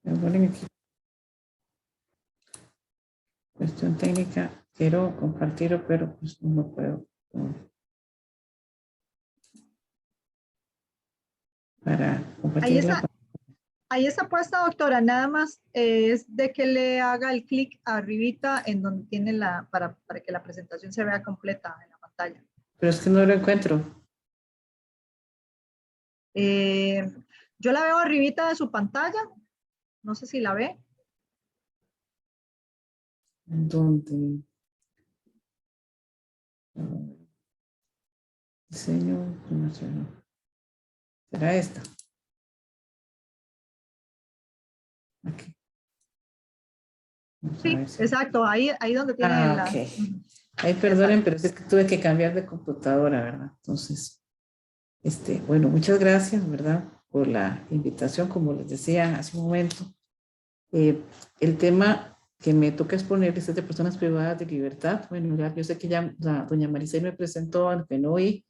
Me ponen aquí. Cuestión técnica. Quiero compartirlo, pero pues no lo puedo. Para Ahí compartirla. está, ahí está puesta, doctora. Nada más es de que le haga el clic arribita en donde tiene para que la presentación se vea completa en la pantalla. Pero es que no lo encuentro. Eh, yo la veo arribita de su pantalla. No sé si la ve. ¿Dónde? Diseño, información. ¿Será esta? Aquí. Vamos a ver Sí, si. exacto. Ahí donde tiene Ah, la. ok. Ay, perdonen, Exacto. pero es que tuve que cambiar de computadora, ¿verdad? Entonces, bueno, muchas gracias, ¿verdad? Por la invitación, como les decía hace un momento. El tema que me toca exponerles es de personas privadas de libertad. Bueno, ya, yo sé que ya doña Maricel me presentó, aunque no oí,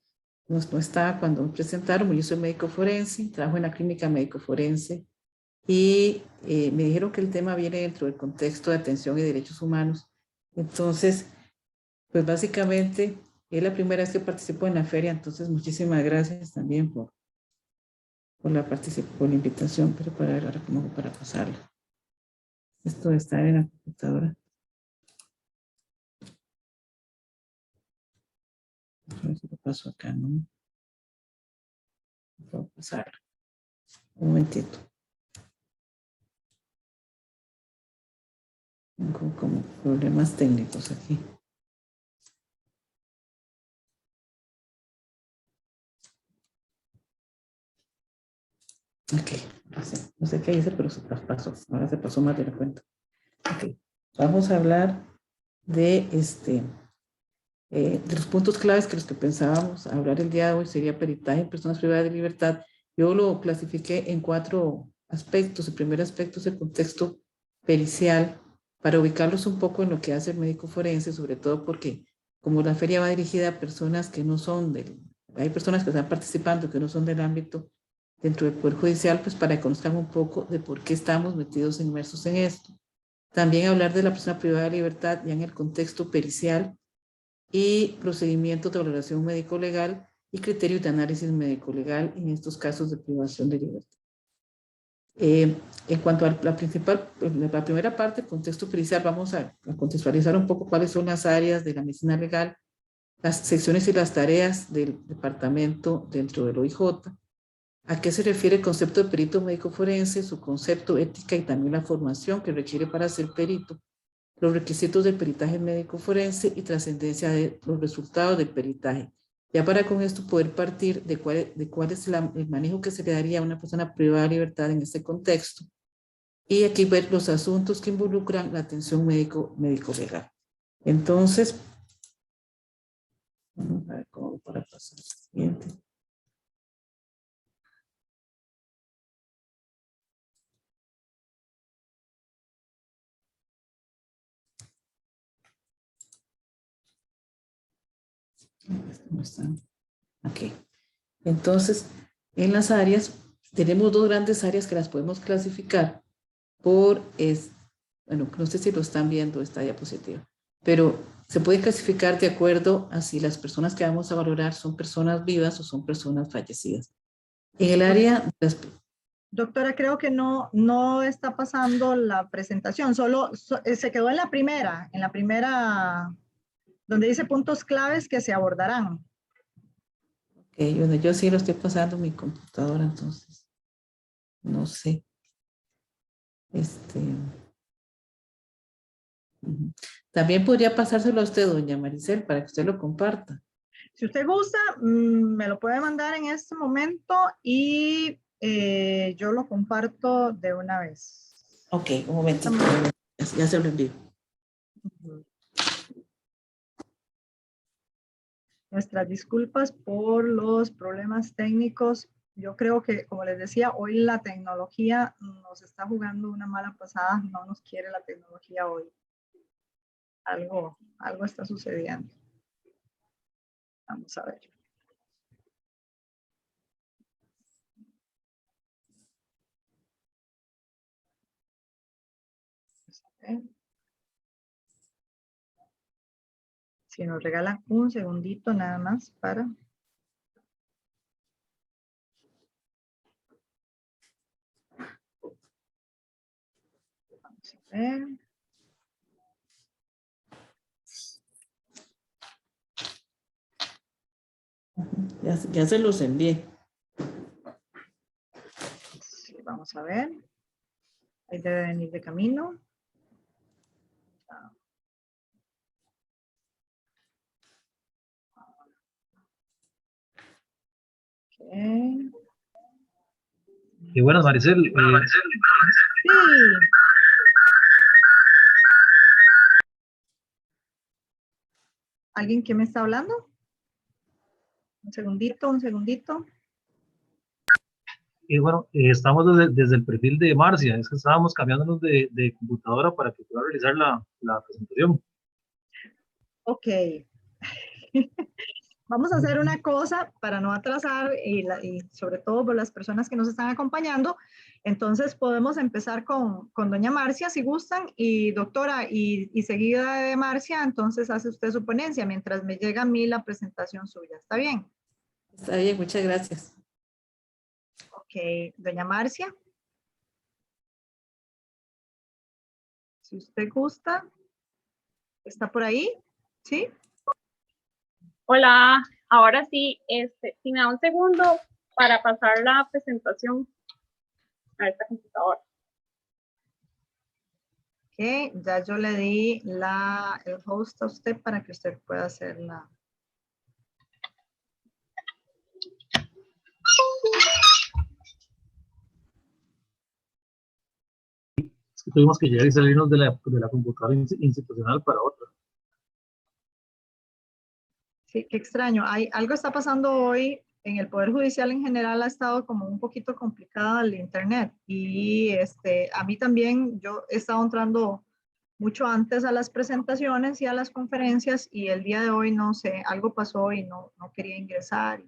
no estaba cuando me presentaron. Yo soy médico forense, trabajo en la clínica médico forense y me dijeron que el tema viene dentro del contexto de atención y derechos humanos. Entonces, pues básicamente es la primera vez que participo en la feria, entonces muchísimas gracias también por por la invitación, pero para ver ahora cómo hago para pasarlo. Esto está en la computadora. A ver si lo paso acá, ¿no? Puedo pasarlo. Un momentito. Tengo como problemas técnicos aquí. Ok, no sé qué hice, pero se pasó. Ahora se pasó más de la cuenta. Ok, vamos a hablar de de los puntos claves que los que pensábamos hablar el día de hoy sería peritaje en personas privadas de libertad. Yo lo clasifiqué en 4 aspectos. El primer aspecto es el contexto pericial, para ubicarlos un poco en lo que hace el médico forense, sobre todo porque como la feria va dirigida a personas que no son hay personas que están participando que no son del ámbito dentro del Poder Judicial, pues para que conozcan un poco de por qué estamos metidos inmersos en esto. También hablar de la persona privada de libertad ya en el contexto pericial, y procedimientos de valoración médico-legal y criterios de análisis médico-legal en estos casos de privación de libertad. En cuanto a la primera parte, contexto pericial, vamos a contextualizar un poco cuáles son las áreas de la medicina legal, las secciones y las tareas del departamento dentro del OIJ, a qué se refiere el concepto de perito médico forense, su concepto, ética y también la formación que requiere para ser perito, los requisitos del peritaje médico forense y trascendencia de los resultados del peritaje. Ya para con esto poder partir de cuál es el manejo que se le daría a una persona privada de libertad en este contexto. Y aquí ver los asuntos que involucran la atención médico-legal. Entonces, vamos a ver cómo para pasar al siguiente. No está. Ok. Entonces, en las áreas, tenemos 2 grandes áreas que las podemos clasificar por, bueno, no sé si lo están viendo esta diapositiva, pero se puede clasificar de acuerdo a si las personas que vamos a valorar son personas vivas o son personas fallecidas. En el área, Doctora, creo que no está pasando la presentación, solo se quedó en la primera, donde dice puntos claves que se abordarán. bueno, yo sí lo estoy pasando en mi computadora, entonces, no sé. También podría pasárselo a usted, doña Maricel, para que usted lo comparta. Si usted gusta, me lo puede mandar en este momento y yo lo comparto de una vez. Ok, un momentito, ya se lo envío. Nuestras disculpas por los problemas técnicos. Yo creo que, como les decía, hoy la tecnología nos está jugando una mala pasada. No nos quiere la tecnología hoy. Algo está sucediendo. Vamos a ver. Si nos regalan un segundito nada más para... Vamos a ver. Ya se los envié. Sí, vamos a ver. Ahí debe venir de camino. Okay. Y bueno, Maricel. Sí. ¿Alguien que me está hablando? Un segundito, un segundito. Y bueno, estamos desde el perfil de Marcia, es que estábamos cambiándonos de computadora para que pueda realizar la presentación. Ok. Vamos a hacer una cosa para no atrasar y sobre todo por las personas que nos están acompañando. Entonces podemos empezar con doña Marcia, si gustan, y doctora, y seguida de Marcia, entonces hace usted su ponencia mientras me llega a mí la presentación suya. ¿Está bien? Está bien, muchas gracias. Ok, doña Marcia. Si usted gusta, ¿está por ahí? ¿Sí? Hola, ahora sí, si me da un segundo para pasar la presentación a esta computadora. Ok, ya yo le di el host a usted para que usted pueda hacerla. Es que tuvimos que llegar y salirnos de la computadora institucional para otra. Sí, qué extraño. Algo está pasando hoy en el Poder Judicial en general, ha estado como un poquito complicada el internet y a mí también, yo he estado entrando mucho antes a las presentaciones y a las conferencias y el día de hoy no sé, algo pasó y no quería ingresar.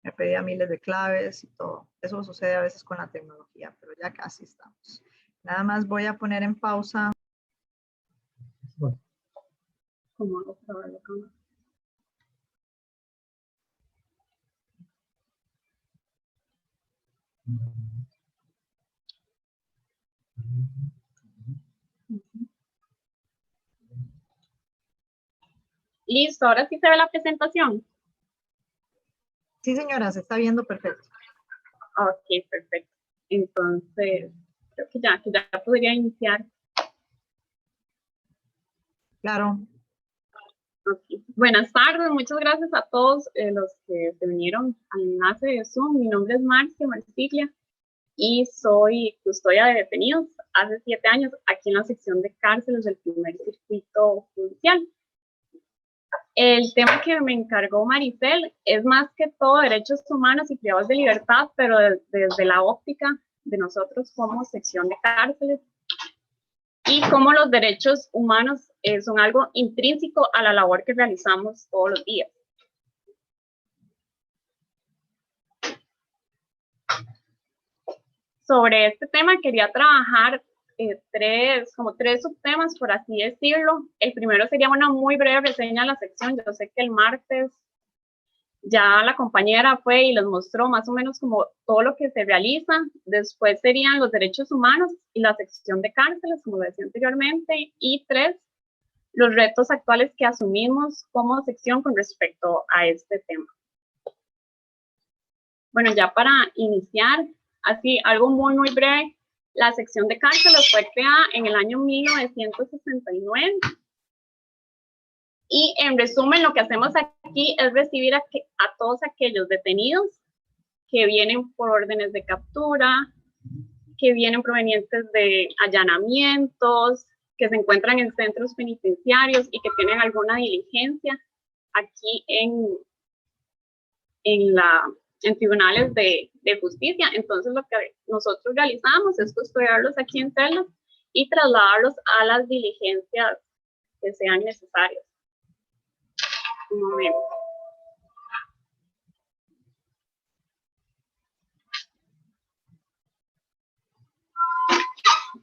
Me pedía miles de claves y todo. Eso sucede a veces con la tecnología, pero ya casi estamos. Nada más voy a poner en pausa. Bueno. ¿Cómo hago para ver la cámara? Listo, ahora sí se ve la presentación. Sí, señora, se está viendo perfecto. Ok, perfecto. Entonces, creo que ya podría iniciar. Claro. Okay. Buenas tardes, muchas gracias a todos los que se vinieron al enlace de Zoom. Mi nombre es Marcia Marsiglia y soy custodia de detenidos hace 7 años aquí en la sección de cárceles del primer circuito judicial. El tema que me encargó Maricel es más que todo derechos humanos y privados de libertad, pero desde la óptica de nosotros como sección de cárceles y cómo los derechos humanos son algo intrínseco a la labor que realizamos todos los días. Sobre este tema quería trabajar tres subtemas, por así decirlo. El primero sería una muy breve reseña de la sección. Yo sé que el martes ya la compañera fue y les mostró más o menos como todo lo que se realiza. Después serían los derechos humanos y la sección de cárceles, como decía anteriormente. Y 3, los retos actuales que asumimos como sección con respecto a este tema. Bueno, ya para iniciar, así algo muy breve, la sección de cárceles fue creada en el año 1969 y en resumen lo que hacemos aquí es recibir a todos aquellos detenidos que vienen por órdenes de captura, que vienen provenientes de allanamientos, que se encuentran en centros penitenciarios y que tienen alguna diligencia aquí en tribunales de justicia. Entonces lo que nosotros realizamos es custodiarlos aquí en celdas y trasladarlos a las diligencias que sean necesarias. Un momento.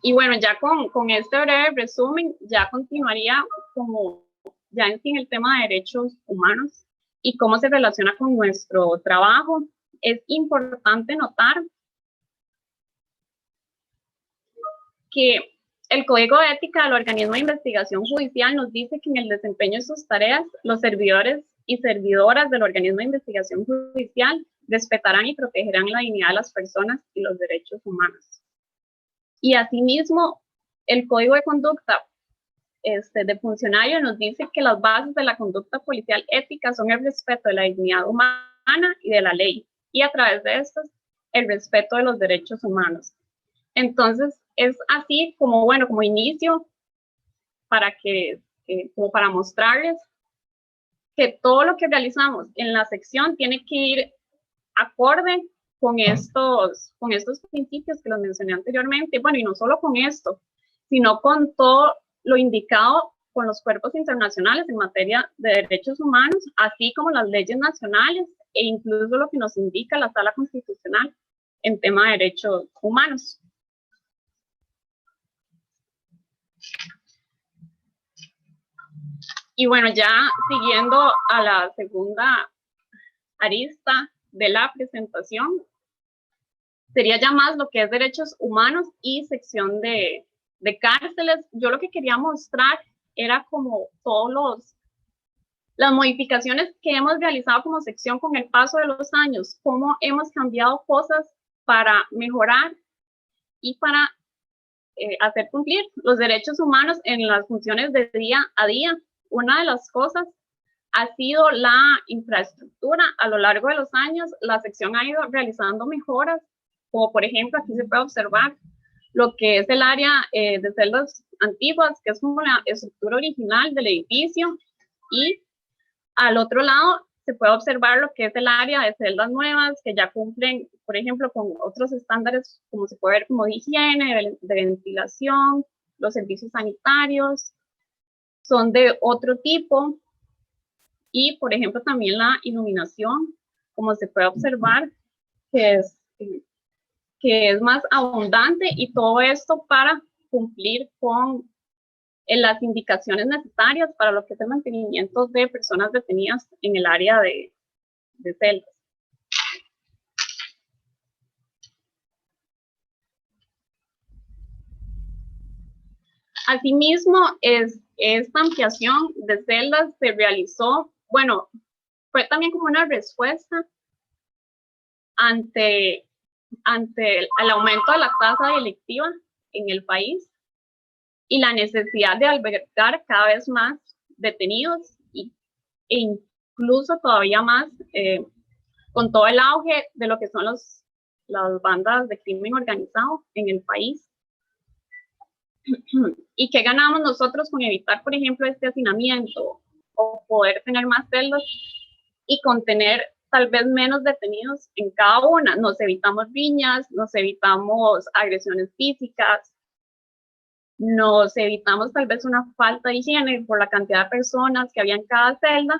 Y bueno, ya con este breve resumen, ya continuaría como ya en sí el tema de derechos humanos y cómo se relaciona con nuestro trabajo. Es importante notar que el Código de Ética del Organismo de Investigación Judicial nos dice que en el desempeño de sus tareas, los servidores y servidoras del organismo de investigación judicial respetarán y protegerán la dignidad de las personas y los derechos humanos. Y asimismo, el Código de Conducta de funcionario nos dice que las bases de la conducta policial ética son el respeto de la dignidad humana y de la ley, y a través de estos, el respeto de los derechos humanos. Entonces, es así como, bueno, como inicio, para como para mostrarles que todo lo que realizamos en la sección tiene que ir acorde con estos principios que los mencioné anteriormente. Bueno, y no solo con esto, sino con todo lo indicado con los cuerpos internacionales en materia de derechos humanos, así como las leyes nacionales e incluso lo que nos indica la Sala Constitucional en tema de derechos humanos. Y bueno, ya siguiendo a la segunda arista de la presentación, sería ya más lo que es derechos humanos y sección de cárceles. Yo lo que quería mostrar era como todas las modificaciones que hemos realizado como sección con el paso de los años, cómo hemos cambiado cosas para mejorar y para hacer cumplir los derechos humanos en las funciones de día a día. Una de las cosas ha sido la infraestructura. A lo largo de los años, la sección ha ido realizando mejoras, como por ejemplo, aquí se puede observar lo que es el área de celdas antiguas, que es como la estructura original del edificio, y al otro lado se puede observar lo que es el área de celdas nuevas, que ya cumplen, por ejemplo, con otros estándares, como se puede ver, como de higiene, de ventilación, los servicios sanitarios, son de otro tipo, y por ejemplo también la iluminación, como se puede observar, que es más abundante, y todo esto para cumplir con las indicaciones necesarias para lo que es el mantenimiento de personas detenidas en el área de celdas. Asimismo, esta ampliación de celdas se realizó, bueno, fue también como una respuesta ante el aumento de la tasa delictiva en el país y la necesidad de albergar cada vez más detenidos e incluso todavía más con todo el auge de lo que son las bandas de crimen organizado en el país. ¿Y qué ganamos nosotros con evitar, por ejemplo, este hacinamiento o poder tener más celdas y contener tal vez menos detenidos en cada una? Nos evitamos riñas, nos evitamos agresiones físicas, nos evitamos tal vez una falta de higiene por la cantidad de personas que había en cada celda,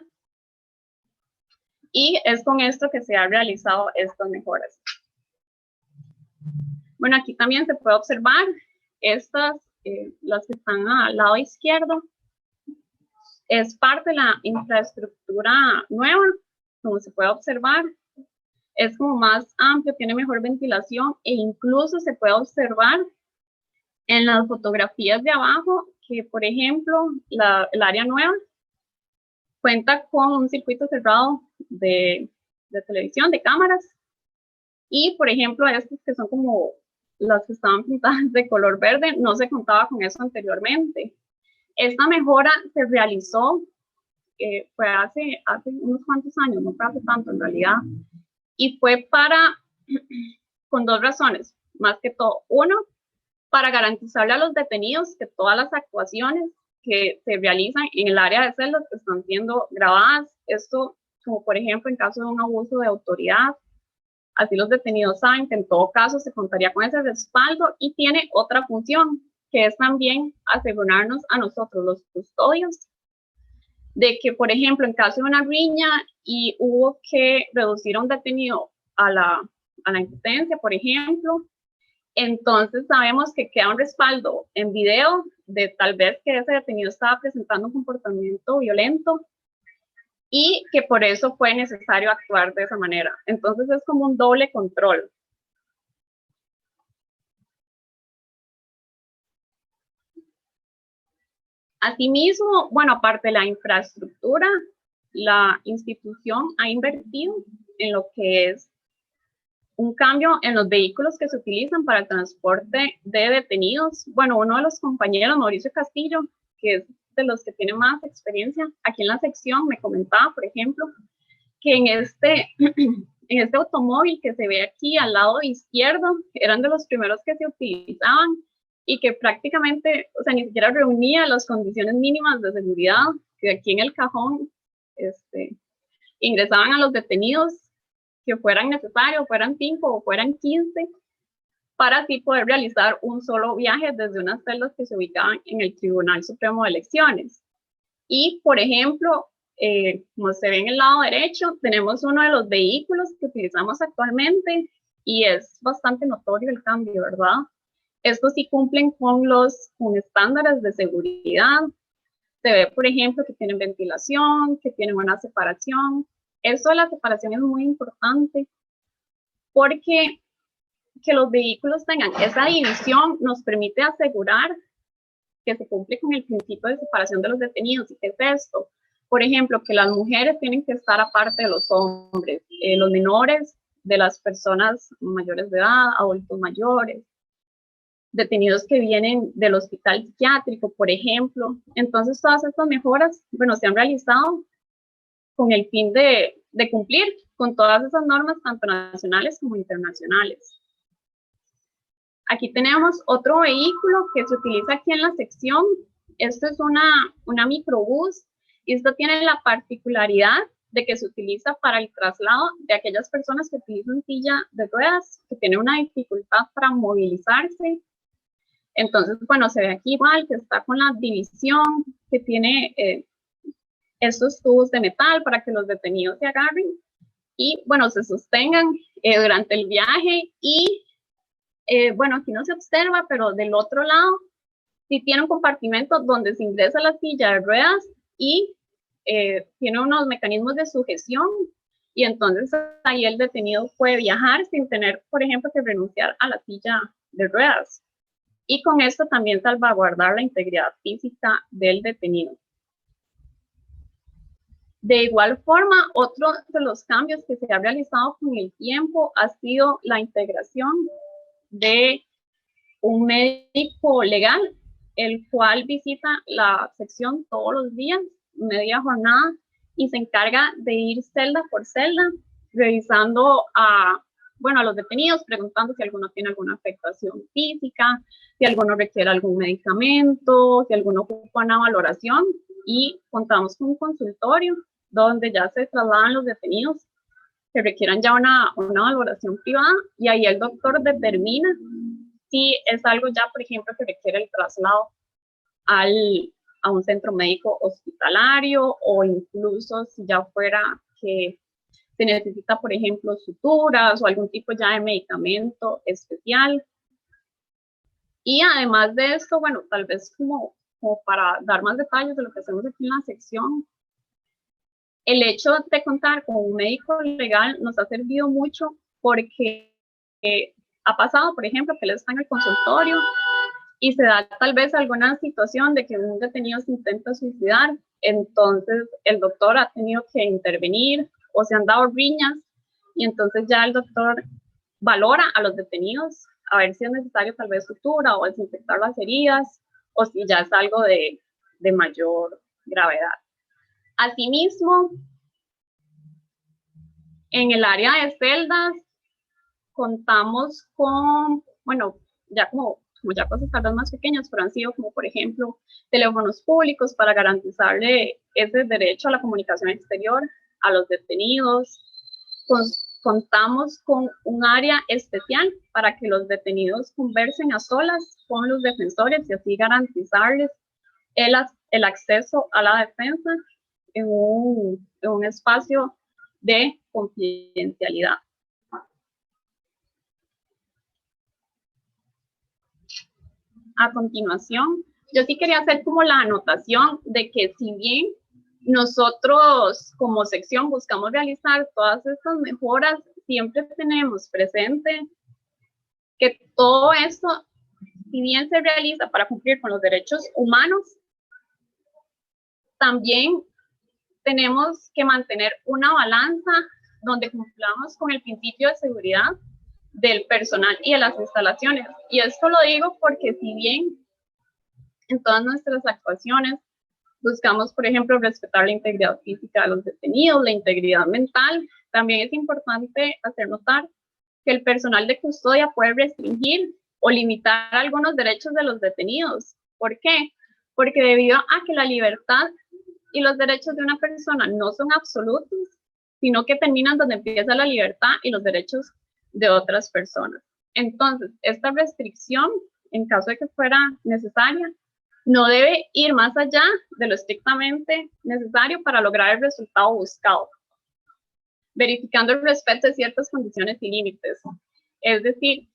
y es con esto que se han realizado estas mejoras. Bueno, aquí también se puede observar estas, las que están al lado izquierdo, es parte de la infraestructura nueva, como se puede observar, es como más amplio, tiene mejor ventilación, e incluso se puede observar en las fotografías de abajo que, por ejemplo, el área nueva cuenta con un circuito cerrado de televisión, de cámaras, y por ejemplo estos que son como las que estaban pintadas de color verde, no se contaba con eso anteriormente. Esta mejora se realizó, fue hace unos cuantos años, no fue hace tanto en realidad, y fue con dos razones, más que todo. Uno, para garantizarle a los detenidos que todas las actuaciones que se realizan en el área de celdas están siendo grabadas. Esto, como por ejemplo en caso de un abuso de autoridad, así los detenidos saben que en todo caso se contaría con ese respaldo. Y tiene otra función, que es también asegurarnos a nosotros, los custodios, de que, por ejemplo, en caso de una riña y hubo que reducir a un detenido a la impotencia, por ejemplo, Entonces sabemos que queda un respaldo en video de tal vez que ese detenido estaba presentando un comportamiento violento y que por eso fue necesario actuar de esa manera. Entonces es como un doble control. Asimismo, bueno, aparte de la infraestructura, la institución ha invertido en lo que es un cambio en los vehículos que se utilizan para el transporte de detenidos. Bueno, uno de los compañeros, Mauricio Castillo, que es de los que tiene más experiencia aquí en la sección, me comentaba, por ejemplo, que en este automóvil que se ve aquí al lado izquierdo, eran de los primeros que se utilizaban y que prácticamente, o sea, ni siquiera reunía las condiciones mínimas de seguridad, que aquí en el cajón ingresaban a los detenidos que fueran necesarios, fueran 5 o fueran 15, para así poder realizar un solo viaje desde unas celdas que se ubicaban en el Tribunal Supremo de Elecciones. Y, por ejemplo, como se ve en el lado derecho, tenemos uno de los vehículos que utilizamos actualmente y es bastante notorio el cambio, ¿verdad? Estos sí cumplen con estándares de seguridad. Se ve, por ejemplo, que tienen ventilación, que tienen una separación. Eso de la separación es muy importante porque que los vehículos tengan esa división nos permite asegurar que se cumple con el principio de separación de los detenidos. ¿Y qué es esto? Por ejemplo, que las mujeres tienen que estar aparte de los hombres, los menores de las personas mayores de edad, adultos mayores, detenidos que vienen del hospital psiquiátrico, por ejemplo. Entonces, todas estas mejoras, bueno, se han realizado con el fin de cumplir con todas esas normas, tanto nacionales como internacionales. Aquí tenemos otro vehículo que se utiliza aquí en la sección. Esto es una microbús y esto tiene la particularidad de que se utiliza para el traslado de aquellas personas que utilizan silla de ruedas, que tienen una dificultad para movilizarse. Entonces, bueno, se ve aquí igual que está con la división, que tiene estos tubos de metal para que los detenidos se agarren y, bueno, se sostengan durante el viaje y bueno, aquí no se observa, pero del otro lado sí tiene un compartimento donde se ingresa la silla de ruedas y tiene unos mecanismos de sujeción y entonces ahí el detenido puede viajar sin tener, por ejemplo, que renunciar a la silla de ruedas. Y con esto también salvaguardar la integridad física del detenido. De igual forma, otro de los cambios que se ha realizado con el tiempo ha sido la integración de un médico legal, el cual visita la sección todos los días, media jornada, y se encarga de ir celda por celda, revisando a los detenidos, preguntando si alguno tiene alguna afectación física, si alguno requiere algún medicamento, si alguno ocupa una valoración, y contamos con un consultorio donde ya se trasladan los detenidos que requieran ya una valoración privada, y ahí el doctor determina si es algo ya, por ejemplo, que requiere el traslado a un centro médico hospitalario, o incluso si ya fuera que se necesita, por ejemplo, suturas o algún tipo ya de medicamento especial. Y además de esto, bueno, tal vez como para dar más detalles de lo que hacemos aquí en la sección, el hecho de contar con un médico legal nos ha servido mucho porque ha pasado, por ejemplo, que él está en el consultorio y se da tal vez alguna situación de que un detenido se intenta suicidar, entonces el doctor ha tenido que intervenir o se han dado riñas y entonces ya el doctor valora a los detenidos a ver si es necesario tal vez sutura o desinfectar las heridas o si ya es algo de mayor gravedad. Asimismo, en el área de celdas contamos con, bueno, ya como ya cosas tal vez más pequeñas, pero han sido como, por ejemplo, teléfonos públicos para garantizarle ese derecho a la comunicación exterior a los detenidos. Contamos con un área especial para que los detenidos conversen a solas con los defensores y así garantizarles el acceso a la defensa en un espacio de confidencialidad. a continuación, yo sí quería hacer como la anotación de que si bien nosotros como sección buscamos realizar todas estas mejoras, siempre tenemos presente que todo esto, si bien se realiza para cumplir con los derechos humanos, también tenemos que mantener una balanza donde cumplamos con el principio de seguridad del personal y de las instalaciones. Y esto lo digo porque si bien en todas nuestras actuaciones buscamos, por ejemplo, respetar la integridad física de los detenidos, la integridad mental, también es importante hacer notar que el personal de custodia puede restringir o limitar algunos derechos de los detenidos. ¿Por qué? Porque debido a que la libertad y los derechos de una persona no son absolutos, sino que terminan donde empieza la libertad y los derechos de otras personas. Entonces, esta restricción, en caso de que fuera necesaria, no debe ir más allá de lo estrictamente necesario para lograr el resultado buscado, verificando el respeto de ciertas condiciones y límites. Es decir,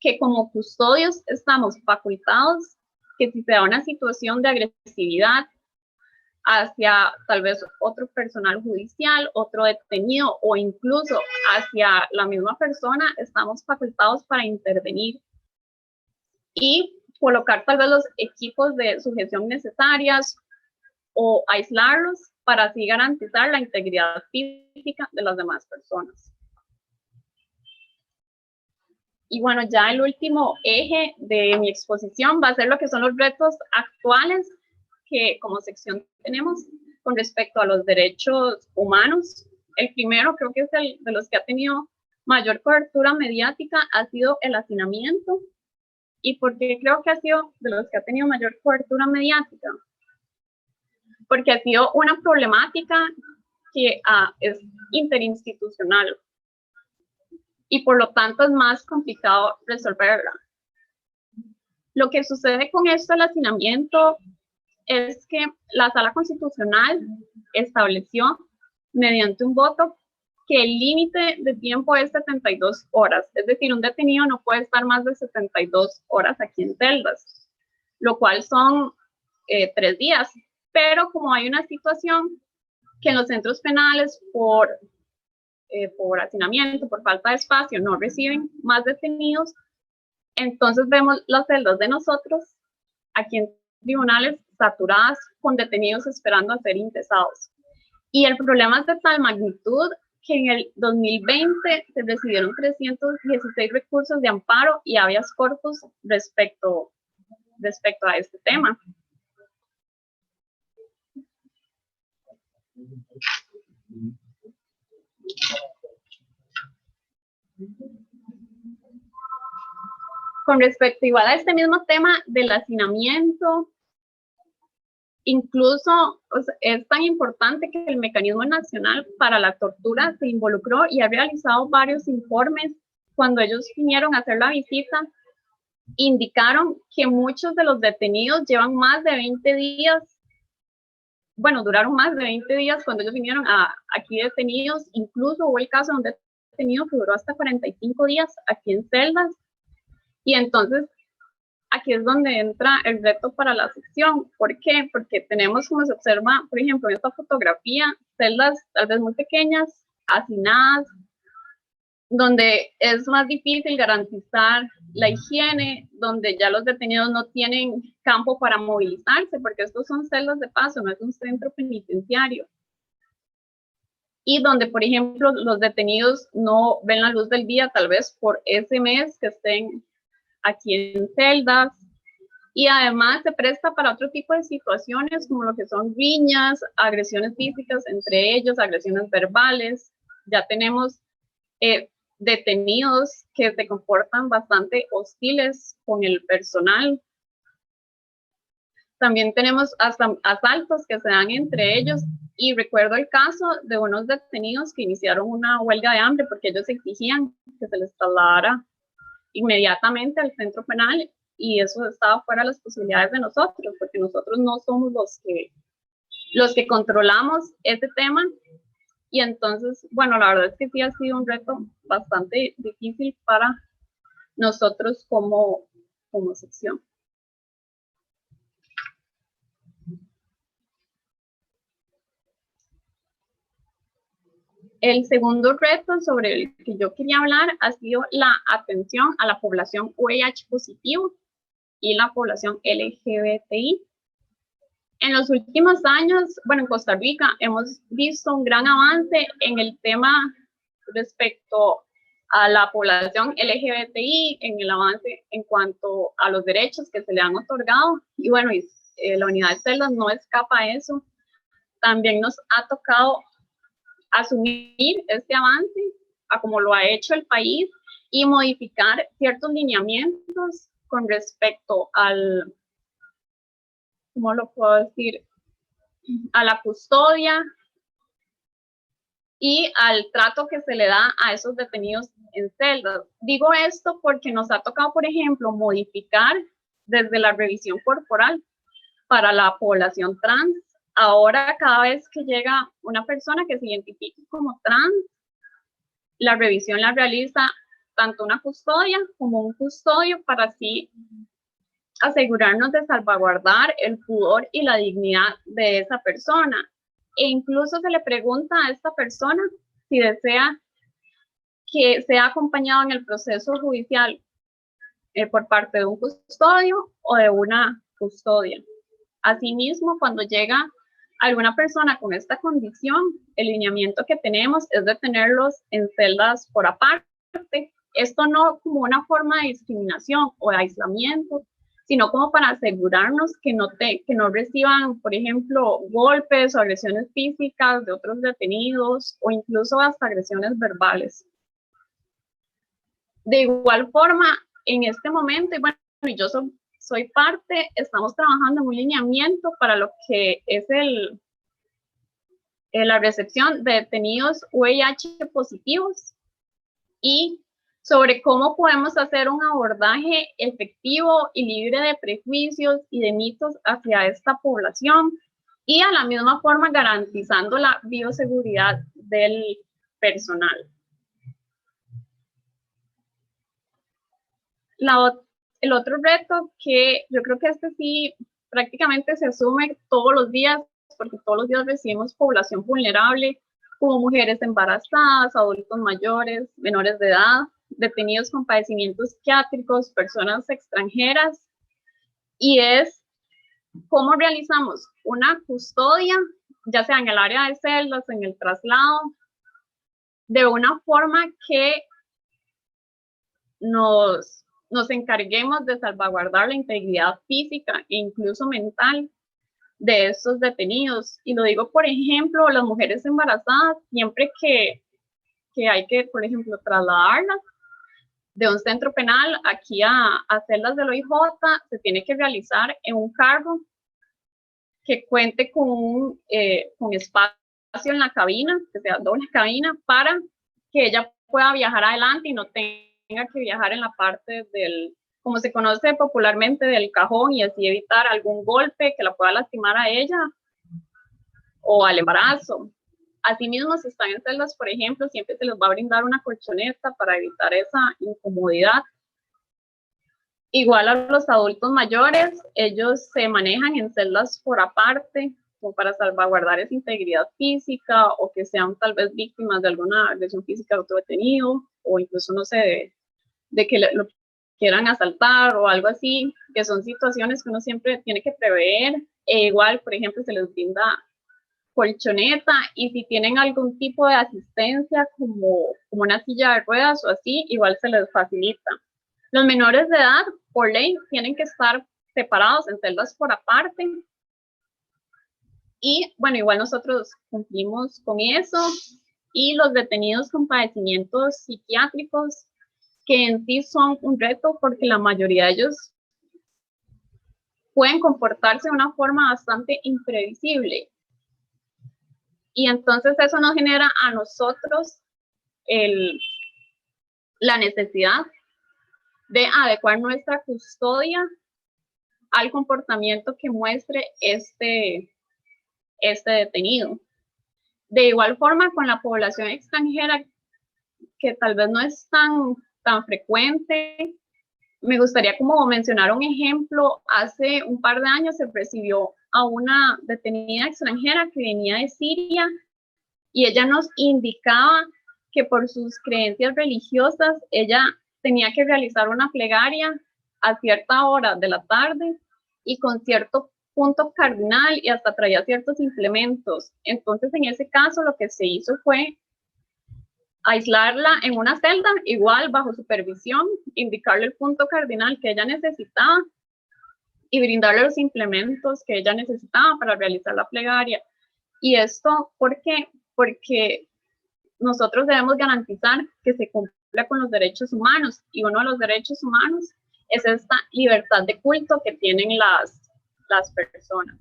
que como custodios estamos facultados que si se da una situación de agresividad hacia tal vez otro personal judicial, otro detenido o incluso hacia la misma persona, estamos facultados para intervenir y colocar tal vez los equipos de sujeción necesarias o aislarlos para así garantizar la integridad física de las demás personas. Y bueno, ya el último eje de mi exposición va a ser lo que son los retos actuales que como sección tenemos con respecto a los derechos humanos. El primero, creo que es el de los que ha tenido mayor cobertura mediática, ha sido el hacinamiento. ¿Y por qué creo que ha sido de los que ha tenido mayor cobertura mediática? Porque ha sido una problemática que es interinstitucional y por lo tanto es más complicado resolverla. Lo que sucede con esto del hacinamiento es que la Sala Constitucional estableció mediante un voto que el límite de tiempo es 72 horas, es decir, un detenido no puede estar más de 72 horas aquí en celdas, lo cual son 3 días, pero como hay una situación que en los centros penales por hacinamiento, por falta de espacio, no reciben más detenidos, entonces vemos las celdas de nosotros aquí en tribunales saturadas con detenidos esperando a ser ingresados. Y el problema es de tal magnitud que en el 2020 se recibieron 316 recursos de amparo y habeas corpus respecto a este tema. Con respecto igual a este mismo tema del hacinamiento, incluso es tan importante que el Mecanismo Nacional para la Tortura se involucró y ha realizado varios informes. Cuando ellos vinieron a hacer la visita, indicaron que muchos de los detenidos llevan más de 20 días, bueno, duraron más de 20 días cuando ellos vinieron aquí detenidos. Incluso hubo el caso de un detenido que duró hasta 45 días aquí en celdas. Y entonces, aquí es donde entra el reto para la sección. ¿Por qué? Porque tenemos, como se observa, por ejemplo, en esta fotografía, celdas tal vez muy pequeñas, hacinadas, donde es más difícil garantizar la higiene, donde ya los detenidos no tienen campo para movilizarse, porque estos son celdas de paso, no es un centro penitenciario. Y donde, por ejemplo, los detenidos no ven la luz del día, tal vez por ese mes que estén aquí en celdas, y además se presta para otro tipo de situaciones como lo que son riñas, agresiones físicas entre ellos, agresiones verbales. Ya tenemos detenidos que se comportan bastante hostiles con el personal. También tenemos hasta asaltos que se dan entre ellos, y recuerdo el caso de unos detenidos que iniciaron una huelga de hambre porque ellos exigían que se les trasladara inmediatamente al centro penal, y eso estaba fuera de las posibilidades de nosotros, porque nosotros no somos los que controlamos ese tema. Y entonces, bueno, la verdad es que sí ha sido un reto bastante difícil para nosotros como como sección. El segundo reto sobre el que yo quería hablar ha sido la atención a la población VIH positivo y la población LGBTI. En los últimos años, bueno, en Costa Rica hemos visto un gran avance en el tema respecto a la población LGBTI, en el avance en cuanto a los derechos que se le han otorgado. Y bueno, la unidad de celdas no escapa a eso. También nos ha tocado asumir este avance, a como lo ha hecho el país, y modificar ciertos lineamientos con respecto al, ¿cómo lo puedo decir?, a la custodia y al trato que se le da a esos detenidos en celdas. Digo esto porque nos ha tocado, por ejemplo, modificar desde la revisión corporal para la población trans. Ahora, cada vez que llega una persona que se identifique como trans, la revisión la realiza tanto una custodia como un custodio para así asegurarnos de salvaguardar el pudor y la dignidad de esa persona. E incluso se le pregunta a esta persona si desea que sea acompañado en el proceso judicial por parte de un custodio o de una custodia. Asimismo, cuando llega alguna persona con esta condición, el lineamiento que tenemos es de tenerlos en celdas por aparte. Esto no como una forma de discriminación o de aislamiento, sino como para asegurarnos que no reciban, por ejemplo, golpes o agresiones físicas de otros detenidos o incluso hasta agresiones verbales. De igual forma, en este momento, y bueno, yo soy parte, estamos trabajando en un lineamiento para lo que es la recepción de detenidos VIH positivos y sobre cómo podemos hacer un abordaje efectivo y libre de prejuicios y de mitos hacia esta población y a la misma forma garantizando la bioseguridad del personal. El otro reto que yo creo que este sí prácticamente se asume todos los días, porque todos los días recibimos población vulnerable, como mujeres embarazadas, adultos mayores, menores de edad, detenidos con padecimientos psiquiátricos, personas extranjeras, y es cómo realizamos una custodia, ya sea en el área de celdas, en el traslado, de una forma que nos encarguemos de salvaguardar la integridad física e incluso mental de estos detenidos. Y lo digo, por ejemplo, las mujeres embarazadas, siempre que hay que, por ejemplo, trasladarlas de un centro penal aquí a celdas del OIJ, se tiene que realizar en un carro que cuente con espacio en la cabina, que sea doble cabina, para que ella pueda viajar adelante y no tenga que viajar en la parte del, como se conoce popularmente, del cajón, y así evitar algún golpe que la pueda lastimar a ella o al embarazo. Asimismo, si están en celdas, por ejemplo, siempre se les va a brindar una colchoneta para evitar esa incomodidad. Igual a los adultos mayores, ellos se manejan en celdas por aparte, como para salvaguardar esa integridad física, o que sean tal vez víctimas de alguna agresión física de otro detenido, o incluso, no sé, de que lo quieran asaltar o algo así, que son situaciones que uno siempre tiene que prever. E igual, por ejemplo, se les brinda colchoneta, y si tienen algún tipo de asistencia como una silla de ruedas o así, igual se les facilita. Los menores de edad, por ley, tienen que estar separados en celdas por aparte. Y bueno, igual nosotros cumplimos con eso. Y los detenidos con padecimientos psiquiátricos, que en sí son un reto porque la mayoría de ellos pueden comportarse de una forma bastante imprevisible. Y entonces eso nos genera a nosotros la necesidad de adecuar nuestra custodia al comportamiento que muestre este detenido. De igual forma, con la población extranjera, que tal vez no es tan frecuente me gustaría como mencionar un ejemplo. Hace un par de años se recibió a una detenida extranjera que venía de Siria y ella nos indicaba que por sus creencias religiosas ella tenía que realizar una plegaria a cierta hora de la tarde y con cierto punto cardinal, y hasta traía ciertos implementos. Entonces, en ese caso, lo que se hizo fue aislarla en una celda, igual bajo supervisión, indicarle el punto cardinal que ella necesitaba y brindarle los implementos que ella necesitaba para realizar la plegaria. Y esto, ¿por qué? Porque nosotros debemos garantizar que se cumpla con los derechos humanos, y uno de los derechos humanos es esta libertad de culto que tienen las personas.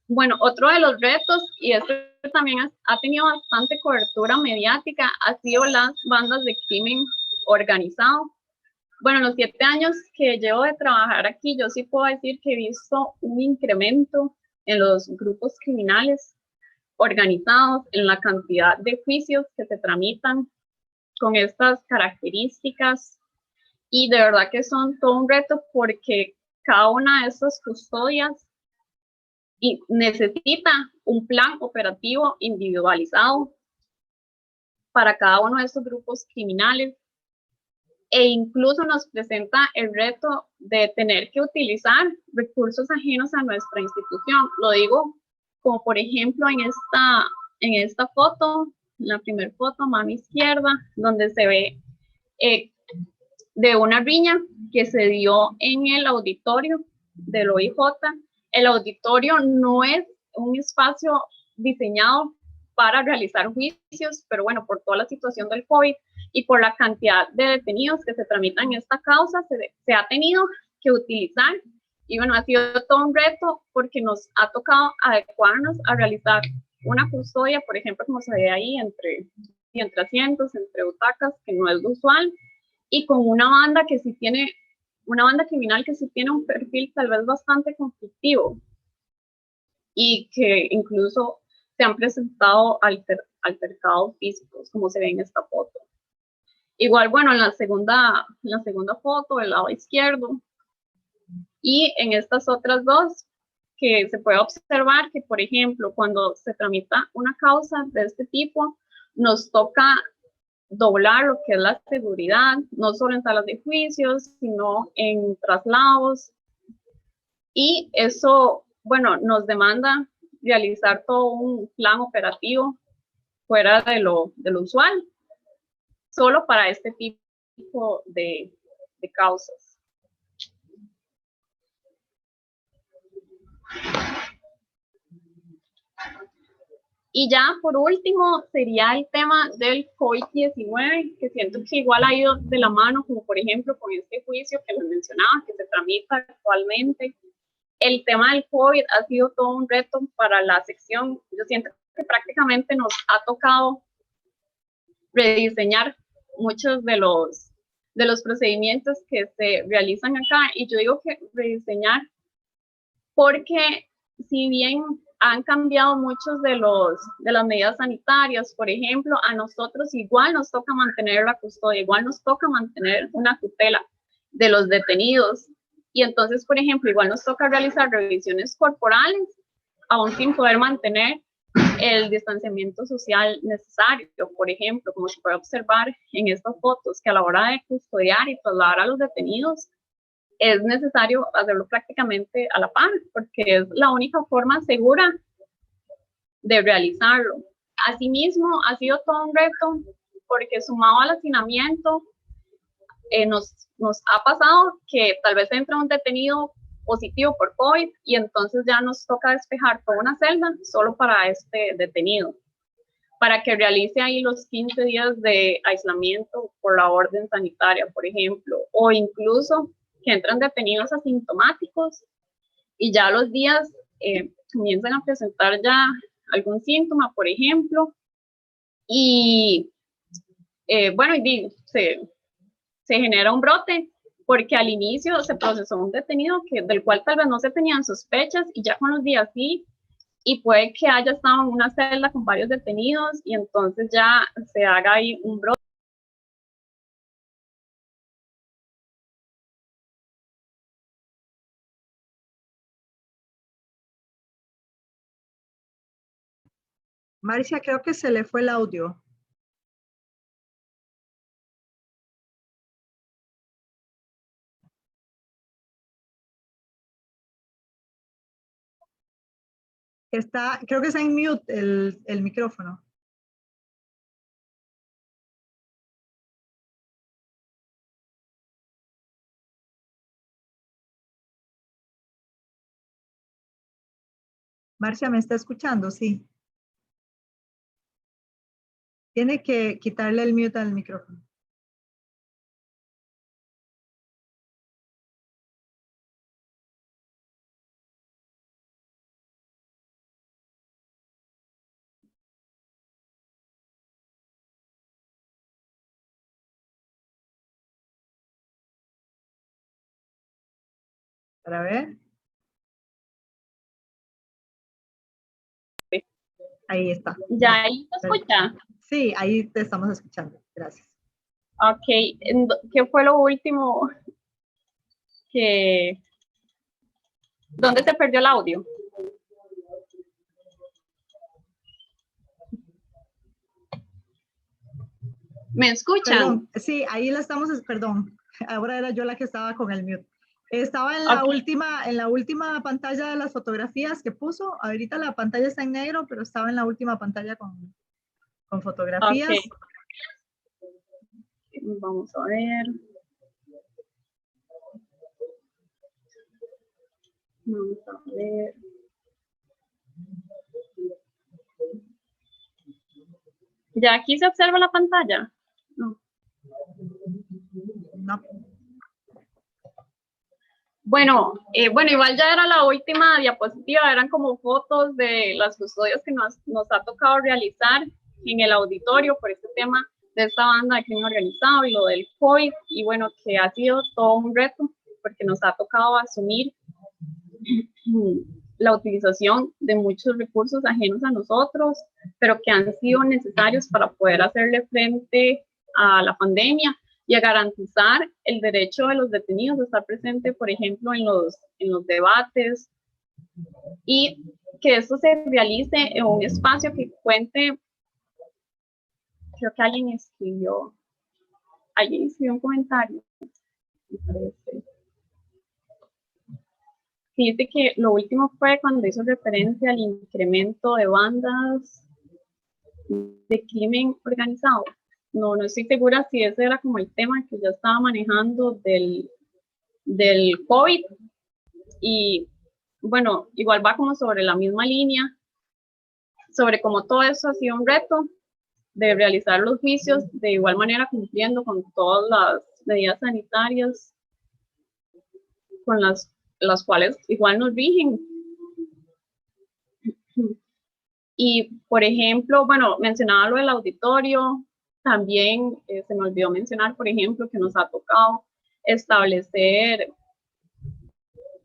Bueno, otro de los retos, y este también ha tenido bastante cobertura mediática, ha sido las bandas de crimen organizado. Bueno, en los 7 años que llevo de trabajar aquí, yo sí puedo decir que he visto un incremento en los grupos criminales organizados, en la cantidad de juicios que se tramitan con estas características, y de verdad que son todo un reto, porque cada una de estas custodias necesita un plan operativo individualizado para cada uno de estos grupos criminales, e incluso nos presenta el reto de tener que utilizar recursos ajenos a nuestra institución. Lo digo como por ejemplo en esta foto, la primera foto, mano izquierda, donde se ve de una riña que se dio en el auditorio del OIJ. El auditorio no es un espacio diseñado para realizar juicios, pero bueno, por toda la situación del COVID y por la cantidad de detenidos que se tramitan en esta causa, se ha tenido que utilizar, y bueno, ha sido todo un reto porque nos ha tocado adecuarnos a realizar una custodia, por ejemplo, como se ve ahí, entre asientos, entre butacas, que no es lo usual, y con una banda que sí tiene, una banda criminal que sí tiene un perfil tal vez bastante conflictivo, y que incluso se han presentado altercados físicos, como se ve en esta foto. Igual, bueno, en la segunda foto, del lado izquierdo, y en estas otras dos, que se puede observar que, por ejemplo, cuando se tramita una causa de este tipo, nos toca doblar lo que es la seguridad, no solo en salas de juicios, sino en traslados, y eso, bueno, nos demanda realizar todo un plan operativo fuera de lo usual, solo para este tipo de causas. Y ya por último sería el tema del COVID-19, que siento que igual ha ido de la mano, como por ejemplo con este juicio que les mencionaba, que se tramita actualmente. El tema del COVID ha sido todo un reto para la sección. Yo siento que prácticamente nos ha tocado rediseñar muchos de los procedimientos que se realizan acá, y yo digo que rediseñar porque si bien han cambiado muchos de las medidas sanitarias, por ejemplo, a nosotros igual nos toca mantener la custodia, igual nos toca mantener una tutela de los detenidos, y entonces, por ejemplo, igual nos toca realizar revisiones corporales, aún sin poder mantener el distanciamiento social necesario. Por ejemplo, como se puede observar en estas fotos, que a la hora de custodiar y trasladar a los detenidos, es necesario hacerlo prácticamente a la par, porque es la única forma segura de realizarlo. Asimismo, ha sido todo un reto, porque sumado al hacinamiento, nos ha pasado que tal vez entra un detenido positivo por COVID, y entonces ya nos toca despejar toda una celda solo para este detenido, para que realice ahí los 15 días de aislamiento por la orden sanitaria, por ejemplo, o incluso que entran detenidos asintomáticos y ya los días comienzan a presentar ya algún síntoma, por ejemplo, y bueno, se genera un brote, porque al inicio se procesó un detenido del cual tal vez no se tenían sospechas, y ya con los días sí y puede que haya estado en una celda con varios detenidos y entonces ya se haga ahí un brote. Marcia, creo que se le fue el audio. Creo que está en mute el micrófono. Marcia, ¿me está escuchando? Sí. Tiene que quitarle el mute al micrófono. Para ver. Ahí está. ¿Ya ahí se escucha? Sí, ahí te estamos escuchando. Gracias. Ok, ¿qué fue lo último que... ¿Dónde se perdió el audio? ¿Me escuchan? Perdón, sí, ahí la estamos, perdón, ahora era yo la que estaba con el mute. Estaba en la última pantalla de las fotografías que puso. Ahorita la pantalla está en negro, pero estaba en la última pantalla con fotografías. Okay. Vamos a ver. Vamos a ver. ¿Ya aquí se observa la pantalla? No. No. Bueno, igual ya era la última diapositiva, eran como fotos de las custodias que nos ha tocado realizar en el auditorio por este tema de esta banda de crimen organizado y lo del COVID, y bueno, que ha sido todo un reto porque nos ha tocado asumir la utilización de muchos recursos ajenos a nosotros, pero que han sido necesarios para poder hacerle frente a la pandemia y a garantizar el derecho de los detenidos a estar presente, por ejemplo, en los debates, y que esto se realice en un espacio que cuente. Creo que alguien escribió un comentario, me parece. Dice que lo último fue cuando hizo referencia al incremento de bandas de crimen organizado. No estoy segura si ese era como el tema que yo estaba manejando del COVID. Y bueno, igual va como sobre la misma línea, sobre cómo todo eso ha sido un reto de realizar los juicios, de igual manera cumpliendo con todas las medidas sanitarias con las cuales igual nos rigen. Y, por ejemplo, bueno, mencionaba lo del auditorio, también se me olvidó mencionar, por ejemplo, que nos ha tocado establecer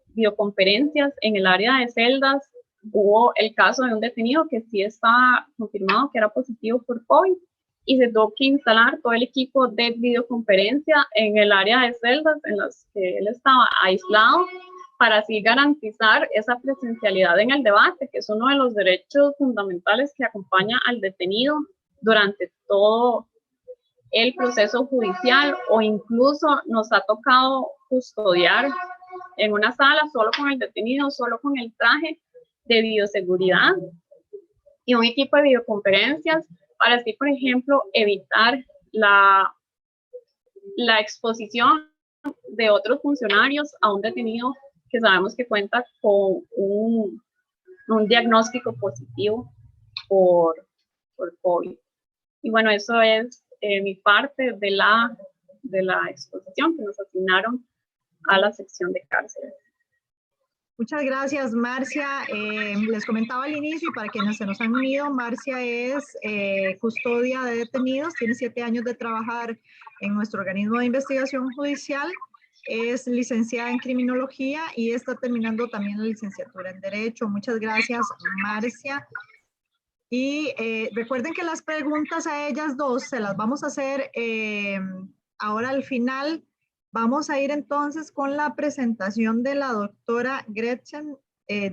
videoconferencias en el área de celdas. Hubo el caso de un detenido que sí estaba confirmado que era positivo por COVID y se tuvo que instalar todo el equipo de videoconferencia en el área de celdas en las que él estaba aislado, para así garantizar esa presencialidad en el debate, que es uno de los derechos fundamentales que acompaña al detenido durante todo el proceso judicial, o incluso nos ha tocado custodiar en una sala solo con el detenido, solo con el traje de bioseguridad y un equipo de videoconferencias para así, por ejemplo, evitar la exposición de otros funcionarios a un detenido que sabemos que cuenta con un diagnóstico positivo por COVID. Y bueno, eso es mi parte de la exposición que nos asignaron a la sección de cárceles. Muchas gracias, Marcia. Les comentaba al inicio, y para quienes se nos han unido, Marcia es custodia de detenidos, tiene 7 años de trabajar en nuestro organismo de investigación judicial es licenciada en criminología y está terminando también la licenciatura en Derecho. Muchas gracias, Marcia. Y recuerden que las preguntas a ellas dos se las vamos a hacer ahora al final. Vamos a ir entonces con la presentación de la doctora Gretchen.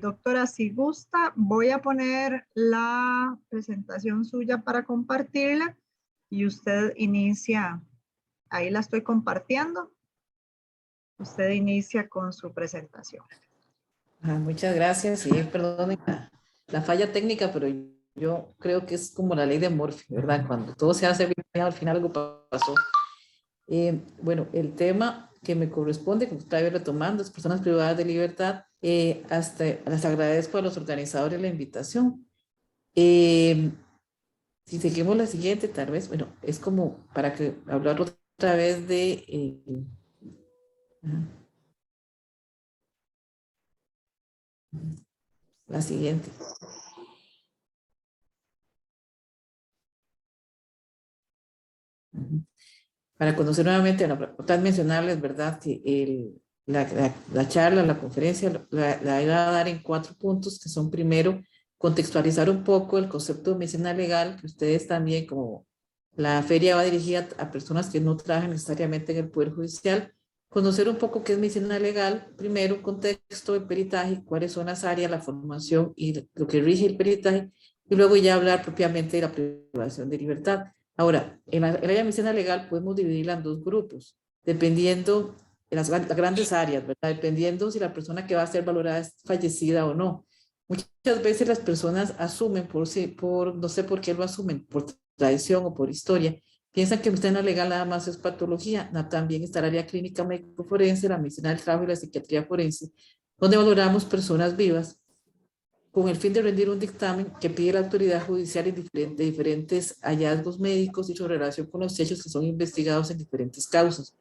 Doctora, si gusta, voy a poner la presentación suya para compartirla y usted inicia, ahí la estoy compartiendo. Usted inicia con su presentación. Muchas gracias y perdonen la falla técnica, pero yo creo que es como la ley de Murphy, ¿verdad? Cuando todo se hace bien, al final algo pasó. Bueno, el tema que me corresponde, como estaba retomando, es personas privadas de libertad. Hasta les agradezco a los organizadores la invitación. Si seguimos la siguiente, tal vez, bueno, es como para que hablar otra vez de... la siguiente. Para conocer nuevamente, para mencionarles, ¿verdad? Que la charla, la conferencia, la iba a dar en 4 puntos, que son primero, contextualizar un poco el concepto de medicina legal, que ustedes también, como la feria va dirigida a personas que no trabajan necesariamente en el Poder Judicial, conocer un poco qué es medicina legal, primero, contexto de peritaje, cuáles son las áreas, la formación y lo que rige el peritaje, y luego ya hablar propiamente de la privación de libertad. Ahora, en el área de medicina legal podemos dividirla en 2 grupos, dependiendo de las grandes áreas, ¿verdad? Dependiendo si la persona que va a ser valorada es fallecida o no. Muchas veces las personas asumen, no sé por qué lo asumen, por tradición o por historia, piensan que medicina legal nada más es patología. No, también está el área clínica médico-forense, la medicina del trabajo y la psiquiatría forense, donde valoramos personas vivas con el fin de rendir un dictamen que pide la autoridad judicial de diferentes hallazgos médicos y su relación con los hechos que son investigados en diferentes causas.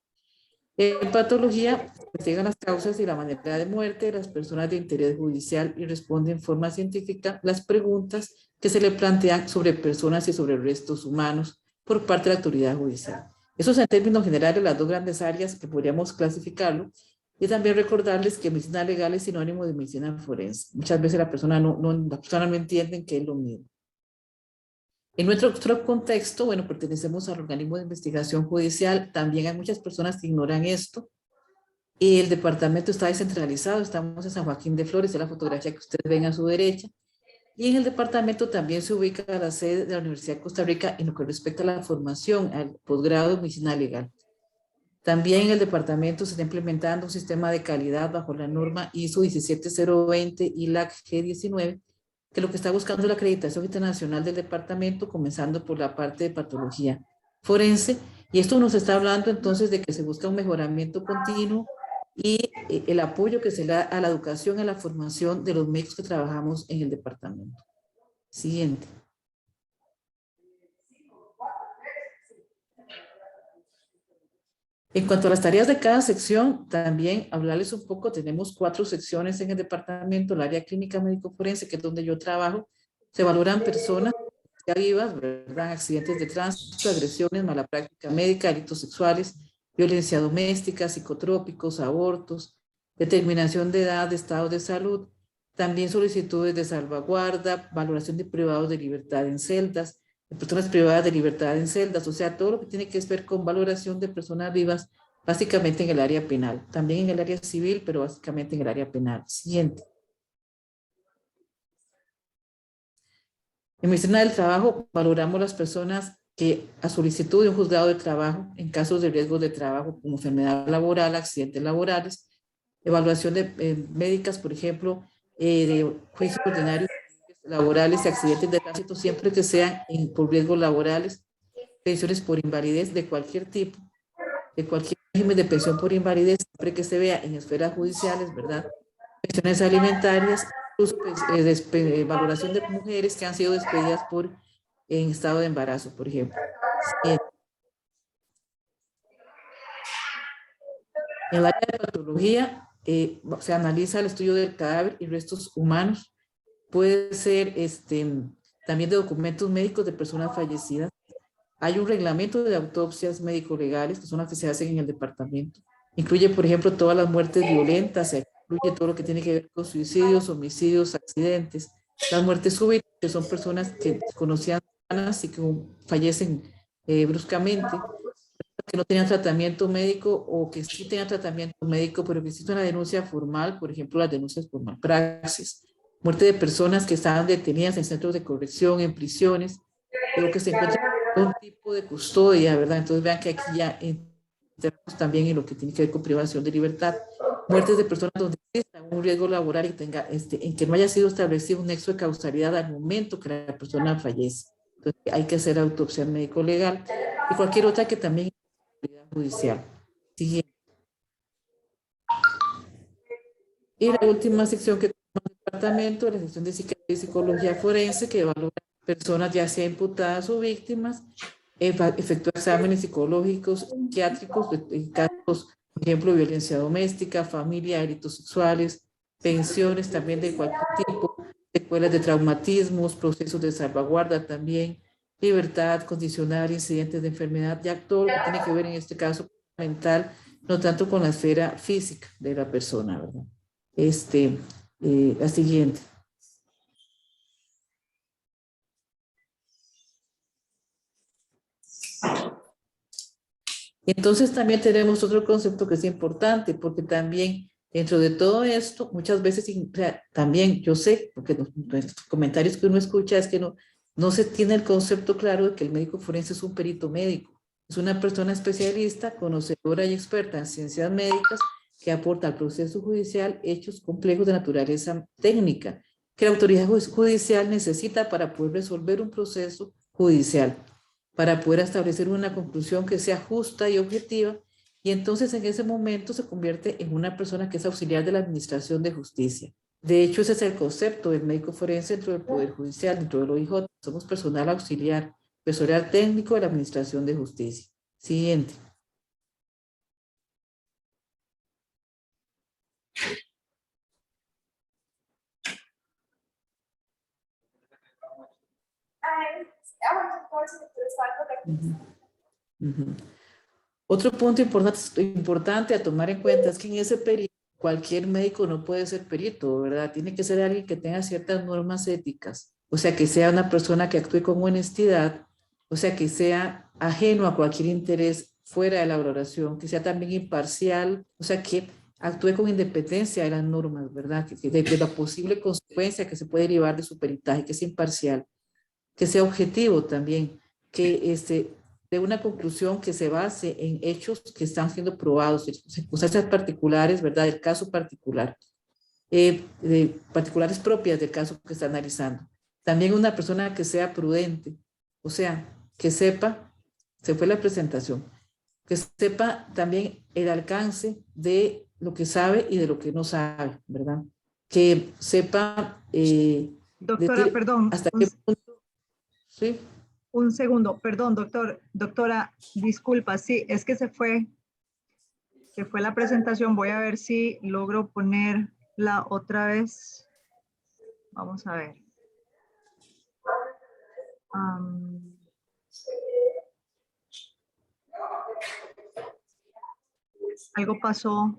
En patología, se investigan las causas y la manera de muerte de las personas de interés judicial y responde en forma científica las preguntas que se le plantean sobre personas y sobre restos humanos por parte de la autoridad judicial. Eso es en términos generales las 2 grandes áreas que podríamos clasificarlo. Y también recordarles que medicina legal es sinónimo de medicina forense. Muchas veces la persona no entiende que es lo mismo. En nuestro contexto, bueno, pertenecemos al organismo de investigación judicial. También hay muchas personas que ignoran esto. Y el departamento está descentralizado. Estamos en San Joaquín de Flores, es la fotografía que ustedes ven a su derecha. Y en el departamento también se ubica la sede de la Universidad de Costa Rica en lo que respecta a la formación, al posgrado de medicina legal. También en el departamento se está implementando un sistema de calidad bajo la norma ISO 17020 y LAC G19, que lo que está buscando es la acreditación internacional del departamento, comenzando por la parte de patología forense. Y esto nos está hablando entonces de que se busca un mejoramiento continuo y el apoyo que se le da a la educación y a la formación de los médicos que trabajamos en el departamento. Siguiente. En cuanto a las tareas de cada sección, también hablarles un poco, tenemos 4 secciones en el departamento, el área clínica médico-forense, que es donde yo trabajo, se valoran personas ya vivas, ¿verdad? Accidentes de tránsito, agresiones, mala práctica médica, delitos sexuales, violencia doméstica, psicotrópicos, abortos, determinación de edad, de estado de salud, también solicitudes de salvaguarda, valoración de privados de libertad en celdas, de personas privadas de libertad en celdas, o sea, todo lo que tiene que ver con valoración de personas vivas, básicamente en el área penal, también en el área civil, pero básicamente en el área penal. Siguiente. En medicina del trabajo valoramos las personas que a solicitud de un juzgado de trabajo, en casos de riesgos de trabajo como enfermedad laboral, accidentes laborales, evaluación de médicas, por ejemplo, de juicios ordinarios laborales y accidentes de tránsito, siempre que sean por riesgos laborales, pensiones por invalidez de cualquier tipo, de cualquier régimen de pensión por invalidez, siempre que se vea en esferas judiciales, ¿verdad? Pensiones alimentarias, incluso valoración de mujeres que han sido despedidas en estado de embarazo, por ejemplo. En el área de patología, se analiza el estudio del cadáver y restos humanos. Puede ser también de documentos médicos de personas fallecidas. Hay un reglamento de autopsias médico-legales, que son las que se hacen en el departamento. Incluye, por ejemplo, todas las muertes violentas, se incluye todo lo que tiene que ver con suicidios, homicidios, accidentes, las muertes súbitas, que son personas que conocían sanas y que fallecen bruscamente, que no tenían tratamiento médico o que sí tenían tratamiento médico, pero que existe una denuncia formal, por ejemplo, las denuncias por malpraxis, muerte de personas que estaban detenidas en centros de corrección, en prisiones, o que se encuentran en un tipo de custodia, ¿verdad? Entonces vean que aquí ya entramos también en lo que tiene que ver con privación de libertad, muertes de personas donde exista un riesgo laboral y tenga, en que no haya sido establecido un nexo de causalidad al momento que la persona fallece. Entonces hay que hacer autopsia médico-legal y cualquier otra que también judicial. Siguiente. Y la última sección que tenemos el departamento, la sección de psiquiatría y psicología forense, que evalúa personas ya sea imputadas o víctimas, efectúa exámenes psicológicos, psiquiátricos, en casos, por ejemplo, de violencia doméstica, familia, delitos sexuales, pensiones también de cualquier tipo, secuelas de traumatismos, procesos de salvaguarda también, libertad condicional, incidentes de enfermedad, ya todo lo que tiene que ver en este caso mental, no tanto con la esfera física de la persona, ¿verdad? La siguiente. Entonces también tenemos otro concepto que es importante, porque también dentro de todo esto, muchas veces, o sea, también yo sé, porque los comentarios que uno escucha es que no se tiene el concepto claro de que el médico forense es un perito médico, es una persona especialista, conocedora y experta en ciencias médicas que aporta al proceso judicial hechos complejos de naturaleza técnica que la autoridad judicial necesita para poder resolver un proceso judicial, para poder establecer una conclusión que sea justa y objetiva, y entonces en ese momento se convierte en una persona que es auxiliar de la administración de justicia. De hecho, ese es el concepto del médico forense dentro del Poder Judicial, dentro del OIJ. Somos personal auxiliar técnico de la administración de justicia. Siguiente. Uh-huh. Uh-huh. Otro punto importante a tomar en cuenta es que en ese perito cualquier médico no puede ser perito, ¿verdad? Tiene que ser alguien que tenga ciertas normas éticas, o sea, que sea una persona que actúe con honestidad, o sea, que sea ajeno a cualquier interés fuera de la valoración, que sea también imparcial, o sea, que actúe con independencia de las normas, ¿verdad? De la posible consecuencia que se puede derivar de su peritaje, que sea imparcial, que sea objetivo también, que de una conclusión que se base en hechos que están siendo probados, circunstancias particulares, ¿verdad? Del caso particular, particulares propias del caso que está analizando. También una persona que sea prudente, o sea, que sepa, se fue la presentación, que sepa también el alcance de lo que sabe y de lo que no sabe, ¿verdad? Que sepa Doctora, decir perdón, hasta qué punto, ¿sí? un segundo, perdón, doctora, disculpa, sí, es que se fue la presentación. Voy a ver si logro ponerla otra vez. Vamos a ver. Algo pasó.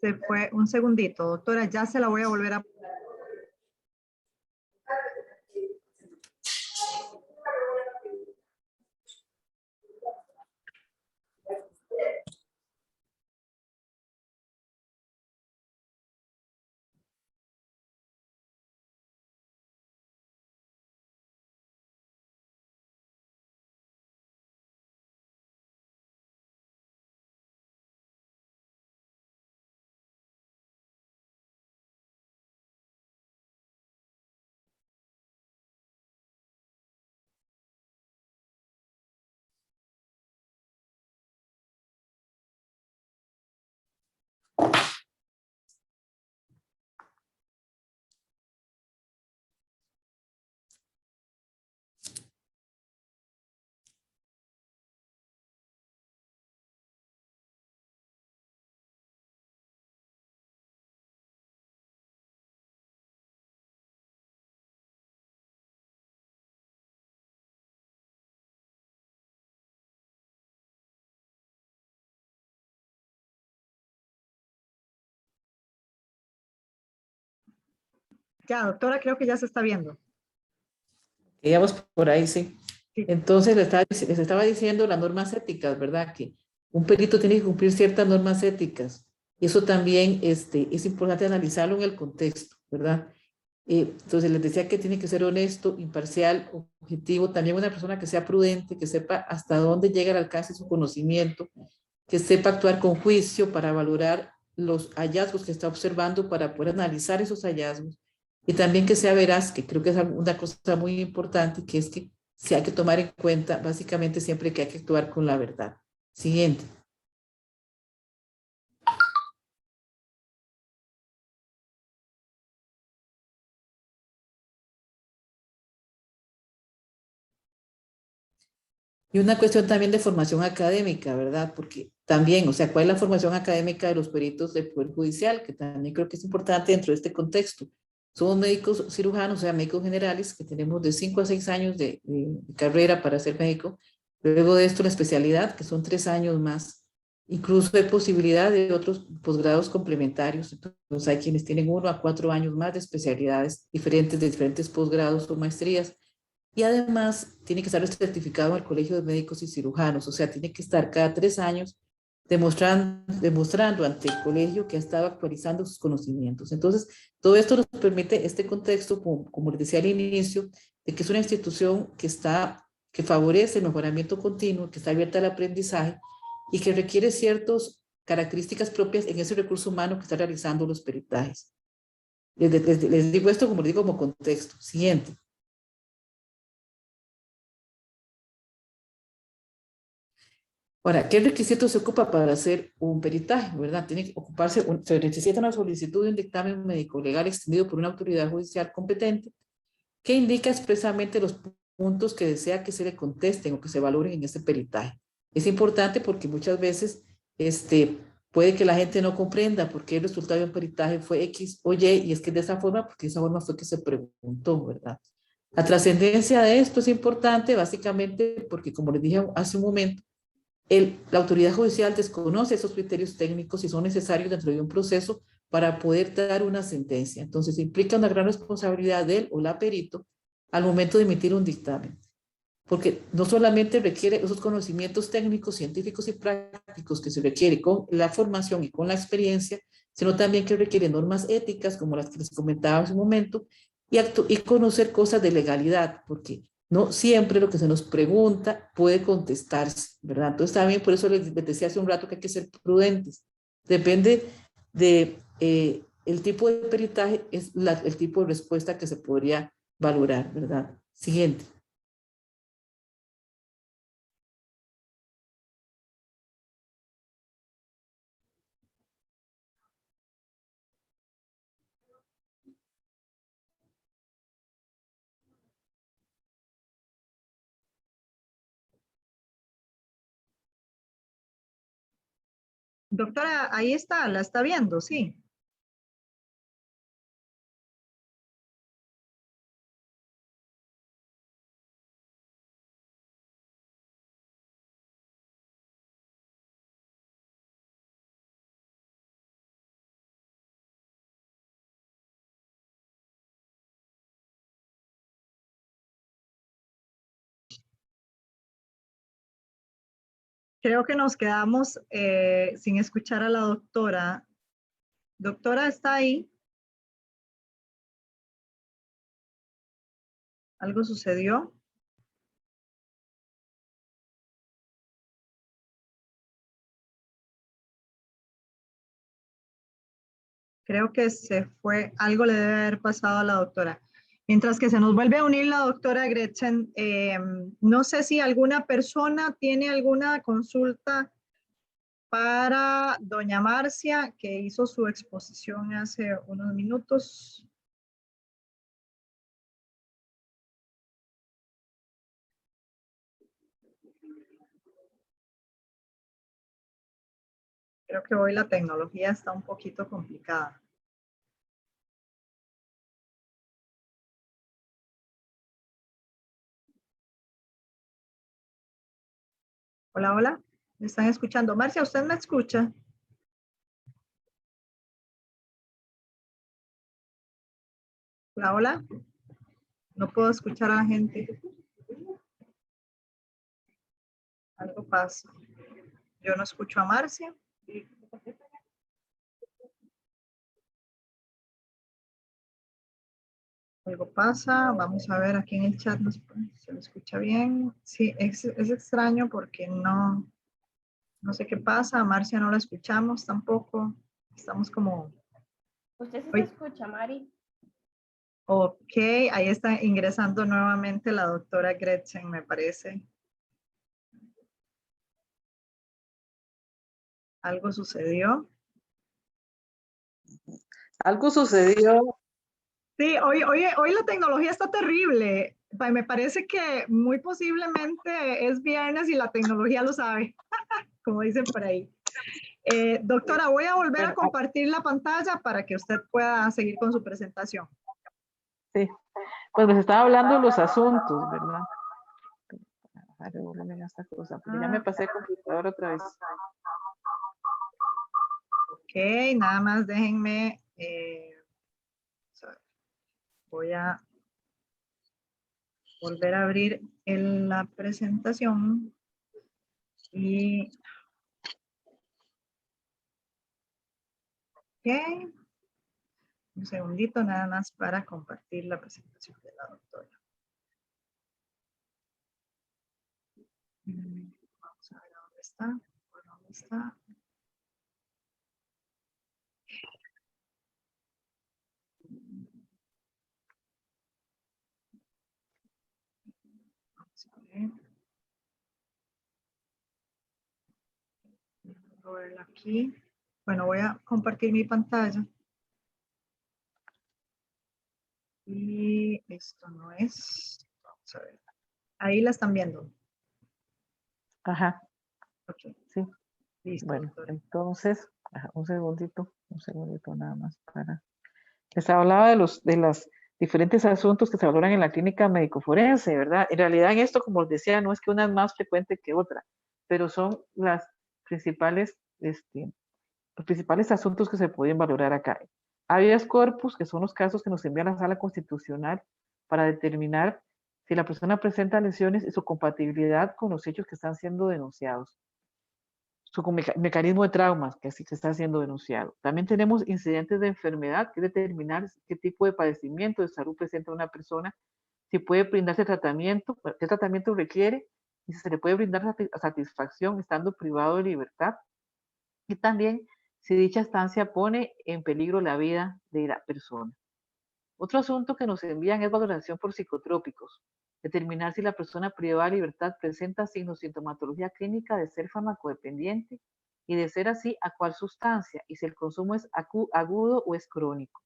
Se fue un segundito, doctora, ya se la voy a volver a Ya, doctora, creo que ya se está viendo. Digamos por ahí, sí. Sí. Entonces, les estaba diciendo las normas éticas, ¿verdad? Que un perito tiene que cumplir ciertas normas éticas. Y eso también es importante analizarlo en el contexto, ¿verdad? Entonces, les decía que tiene que ser honesto, imparcial, objetivo, también una persona que sea prudente, que sepa hasta dónde llega el alcance de su conocimiento, que sepa actuar con juicio para valorar los hallazgos que está observando, para poder analizar esos hallazgos, y también que sea veraz, que creo que es una cosa muy importante, que es que se hay que tomar en cuenta básicamente siempre que hay que actuar con la verdad. Siguiente. Y una cuestión también de formación académica, ¿verdad? Porque también, o sea, ¿cuál es la formación académica de los peritos del Poder Judicial? Que también creo que es importante dentro de este contexto. Somos médicos cirujanos, o sea, médicos generales, que tenemos de 5 a 6 años de carrera para ser médico. Luego de esto, la especialidad, que son 3 años más. Incluso hay posibilidad de otros posgrados complementarios. Entonces, hay quienes tienen 1 a 4 años más de especialidades diferentes, de diferentes posgrados o maestrías. Y además tiene que estar certificado en el Colegio de Médicos y Cirujanos, o sea, tiene que estar cada 3 años demostrando ante el colegio que ha estado actualizando sus conocimientos. Entonces, todo esto nos permite este contexto, como les decía al inicio, de que es una institución que favorece el mejoramiento continuo, que está abierta al aprendizaje y que requiere ciertas características propias en ese recurso humano que está realizando los peritajes. Les digo esto, como les digo, como contexto. Siguiente. Ahora, ¿qué requisitos se ocupa para hacer un peritaje? ¿Verdad? Tiene que ocuparse, se necesita una solicitud de un dictamen médico legal extendido por una autoridad judicial competente que indica expresamente los puntos que desea que se le contesten o que se valoren en este peritaje. Es importante porque muchas veces puede que la gente no comprenda por qué el resultado de un peritaje fue X o Y, y es que de esa forma, porque de esa forma fue que se preguntó, ¿verdad? La trascendencia de esto es importante básicamente porque, como les dije hace un momento, la autoridad judicial desconoce esos criterios técnicos y son necesarios dentro de un proceso para poder dar una sentencia. Entonces, implica una gran responsabilidad de él o la perito al momento de emitir un dictamen, porque no solamente requiere esos conocimientos técnicos, científicos y prácticos que se requiere con la formación y con la experiencia, sino también que requiere normas éticas, como las que les comentaba hace un momento, y conocer cosas de legalidad, porque no siempre lo que se nos pregunta puede contestarse, ¿verdad? Entonces también por eso les decía hace un rato que hay que ser prudentes. Depende de el tipo de peritaje, es el tipo de respuesta que se podría valorar, ¿verdad? Siguiente. Doctora, ahí está, la está viendo, sí. Creo que nos quedamos sin escuchar a la doctora. Doctora, ¿está ahí? ¿Algo sucedió? Creo que se fue, algo le debe haber pasado a la doctora. Mientras que se nos vuelve a unir la doctora Gretchen, no sé si alguna persona tiene alguna consulta para doña Marcia, que hizo su exposición hace unos minutos. Creo que hoy la tecnología está un poquito complicada. Hola, hola. ¿Me están escuchando? Marcia, ¿usted me escucha? Hola, hola. No puedo escuchar a la gente. Algo pasa. Yo no escucho a Marcia. Algo pasa. Vamos a ver aquí en el chat. ¿Se me escucha bien? Sí, es extraño porque no sé qué pasa. A Marcia no la escuchamos tampoco. Estamos como... Usted sí se escucha, Mari. Ok, ahí está ingresando nuevamente la doctora Gretchen, me parece. ¿Algo sucedió? Algo sucedió. Sí, hoy la tecnología está terrible. Me parece que muy posiblemente es viernes y la tecnología lo sabe, como dicen por ahí. Doctora, voy a volver a compartir la pantalla para que usted pueda seguir con su presentación. Sí, pues les estaba hablando de los asuntos, ¿verdad? A ver, volumen a esta cosa, porque ya me pasé el computador otra vez. Ok, nada más déjenme... voy a volver a abrir la presentación y... Ok, un segundito nada más para compartir la presentación de la doctora. Vamos a ver a dónde está. ¿Por dónde está? Vamos a ver. Voy a verla aquí. Bueno, voy a compartir mi pantalla. Y esto no es. Vamos a ver. Ahí la están viendo. Ajá, Ok, sí. listo. Bueno, Doctora. entonces, un segundito nada más para... Les hablaba de los diferentes asuntos que se valoran en la clínica médico-forense, ¿verdad? En realidad en esto, como les decía, no es que una es más frecuente que otra, pero son los principales asuntos que se pueden valorar acá. Habeas corpus, que son los casos que nos envía la Sala Constitucional para determinar si la persona presenta lesiones y su compatibilidad con los hechos que están siendo denunciados. Su mecanismo de traumas, que así que está siendo denunciado. También tenemos incidentes de enfermedad, que es determinar qué tipo de padecimiento de salud presenta una persona, si puede brindarse tratamiento, qué tratamiento requiere, y si se le puede brindar satisfacción estando privado de libertad. Y también si dicha estancia pone en peligro la vida de la persona. Otro asunto que nos envían es valoración por psicotrópicos. Determinar si la persona privada de libertad presenta signos de sintomatología clínica de ser farmacodependiente y de ser así a cuál sustancia y si el consumo es agudo o es crónico.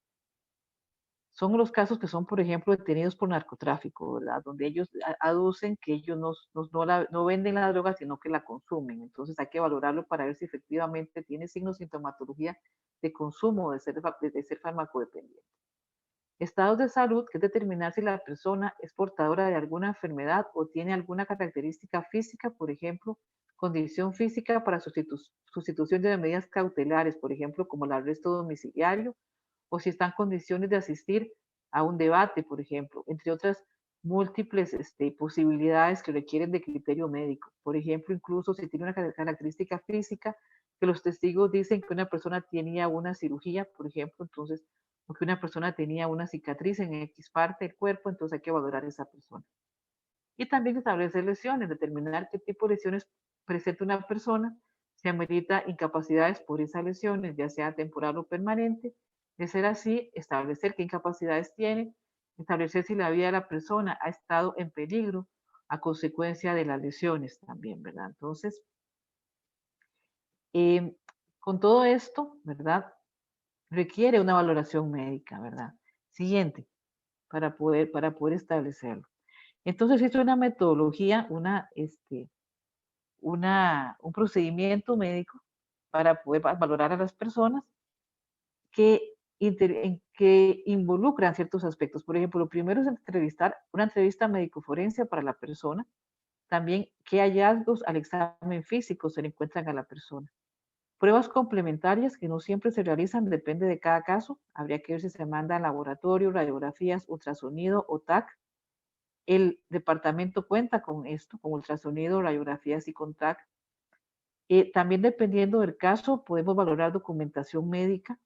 Son los casos que son, por ejemplo, detenidos por narcotráfico, ¿verdad? Donde ellos aducen que ellos no venden la droga, sino que la consumen. Entonces hay que valorarlo para ver si efectivamente tiene signos de sintomatología de consumo de ser farmacodependiente. Estados de salud, que es determinar si la persona es portadora de alguna enfermedad o tiene alguna característica física, por ejemplo, condición física para sustitución de medidas cautelares, por ejemplo, como el arresto domiciliario, o si está en condiciones de asistir a un debate, por ejemplo, entre otras múltiples posibilidades que requieren de criterio médico. Por ejemplo, incluso si tiene una característica física que los testigos dicen que una persona tenía una cirugía, por ejemplo, entonces o que una persona tenía una cicatriz en X parte del cuerpo, entonces hay que valorar a esa persona. Y también establecer lesiones, determinar qué tipo de lesiones presenta una persona, si amerita incapacidades por esas lesiones, ya sea temporal o permanente. De ser así, establecer qué incapacidades tiene, establecer si la vida de la persona ha estado en peligro a consecuencia de las lesiones también, ¿verdad? Entonces, con todo esto, ¿verdad? Requiere una valoración médica, ¿verdad? Siguiente, para poder establecerlo. Entonces, existe una metodología, un procedimiento médico para poder valorar a las personas que involucran ciertos aspectos. Por ejemplo, lo primero es una entrevista médico-forense para la persona. También, qué hallazgos al examen físico se le encuentran a la persona. Pruebas complementarias que no siempre se realizan, depende de cada caso. Habría que ver si se manda al laboratorio, radiografías, ultrasonido o TAC. El departamento cuenta con esto, con ultrasonido, radiografías y con TAC. También dependiendo del caso, podemos valorar documentación médica.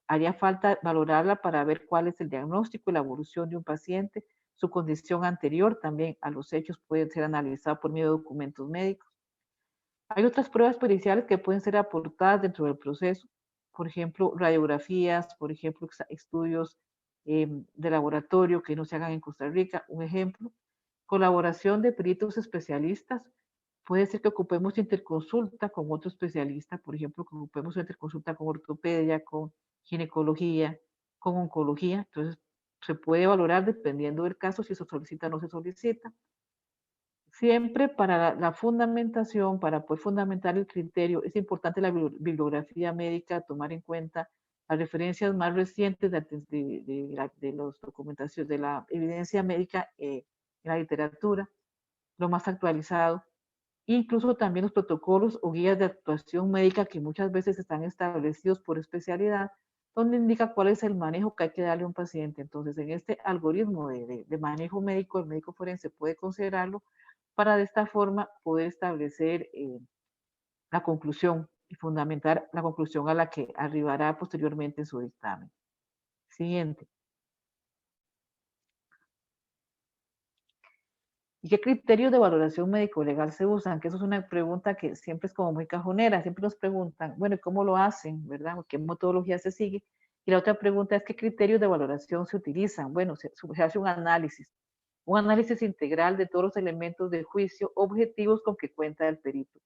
Haría falta valorarla para ver cuál es el diagnóstico y la evolución de un paciente. Su condición anterior también a los hechos puede ser analizada por medio de documentos médicos. Hay otras pruebas periciales que pueden ser aportadas dentro del proceso, por ejemplo, radiografías, por ejemplo, estudios de laboratorio que no se hagan en Costa Rica, un ejemplo. Colaboración de peritos especialistas, puede ser que ocupemos interconsulta con otro especialista, por ejemplo, que ocupemos interconsulta con ortopedia, con ginecología, con oncología, entonces se puede valorar dependiendo del caso si se solicita o no se solicita. Siempre para la fundamentación, para poder fundamentar el criterio, es importante la bibliografía médica, tomar en cuenta las referencias más recientes de los documentaciones, de la evidencia médica en la literatura, lo más actualizado, incluso también los protocolos o guías de actuación médica que muchas veces están establecidos por especialidad, donde indica cuál es el manejo que hay que darle a un paciente. Entonces, en este algoritmo de manejo médico, el médico forense puede considerarlo para de esta forma poder establecer la conclusión y fundamentar la conclusión a la que arribará posteriormente en su dictamen. Siguiente. ¿Y qué criterios de valoración médico-legal se usan? Que eso es una pregunta que siempre es como muy cajonera. Siempre nos preguntan, bueno, ¿cómo lo hacen? ¿Verdad? ¿Qué metodología se sigue? Y la otra pregunta es, ¿qué criterios de valoración se utilizan? Bueno, se hace un análisis integral de todos los elementos del juicio objetivos con que cuenta el perito,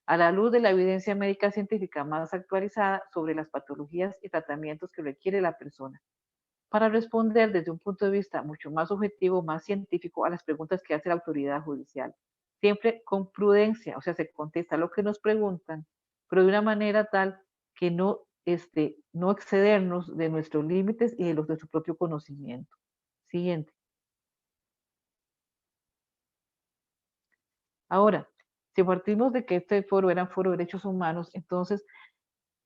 a la luz de la evidencia médica científica más actualizada sobre las patologías y tratamientos que requiere la persona, para responder desde un punto de vista mucho más objetivo, más científico a las preguntas que hace la autoridad judicial. Siempre con prudencia, o sea, se contesta lo que nos preguntan, pero de una manera tal que no excedernos de nuestros límites y de los de su propio conocimiento. Siguiente. Ahora, si partimos de que este foro era un foro de derechos humanos, entonces,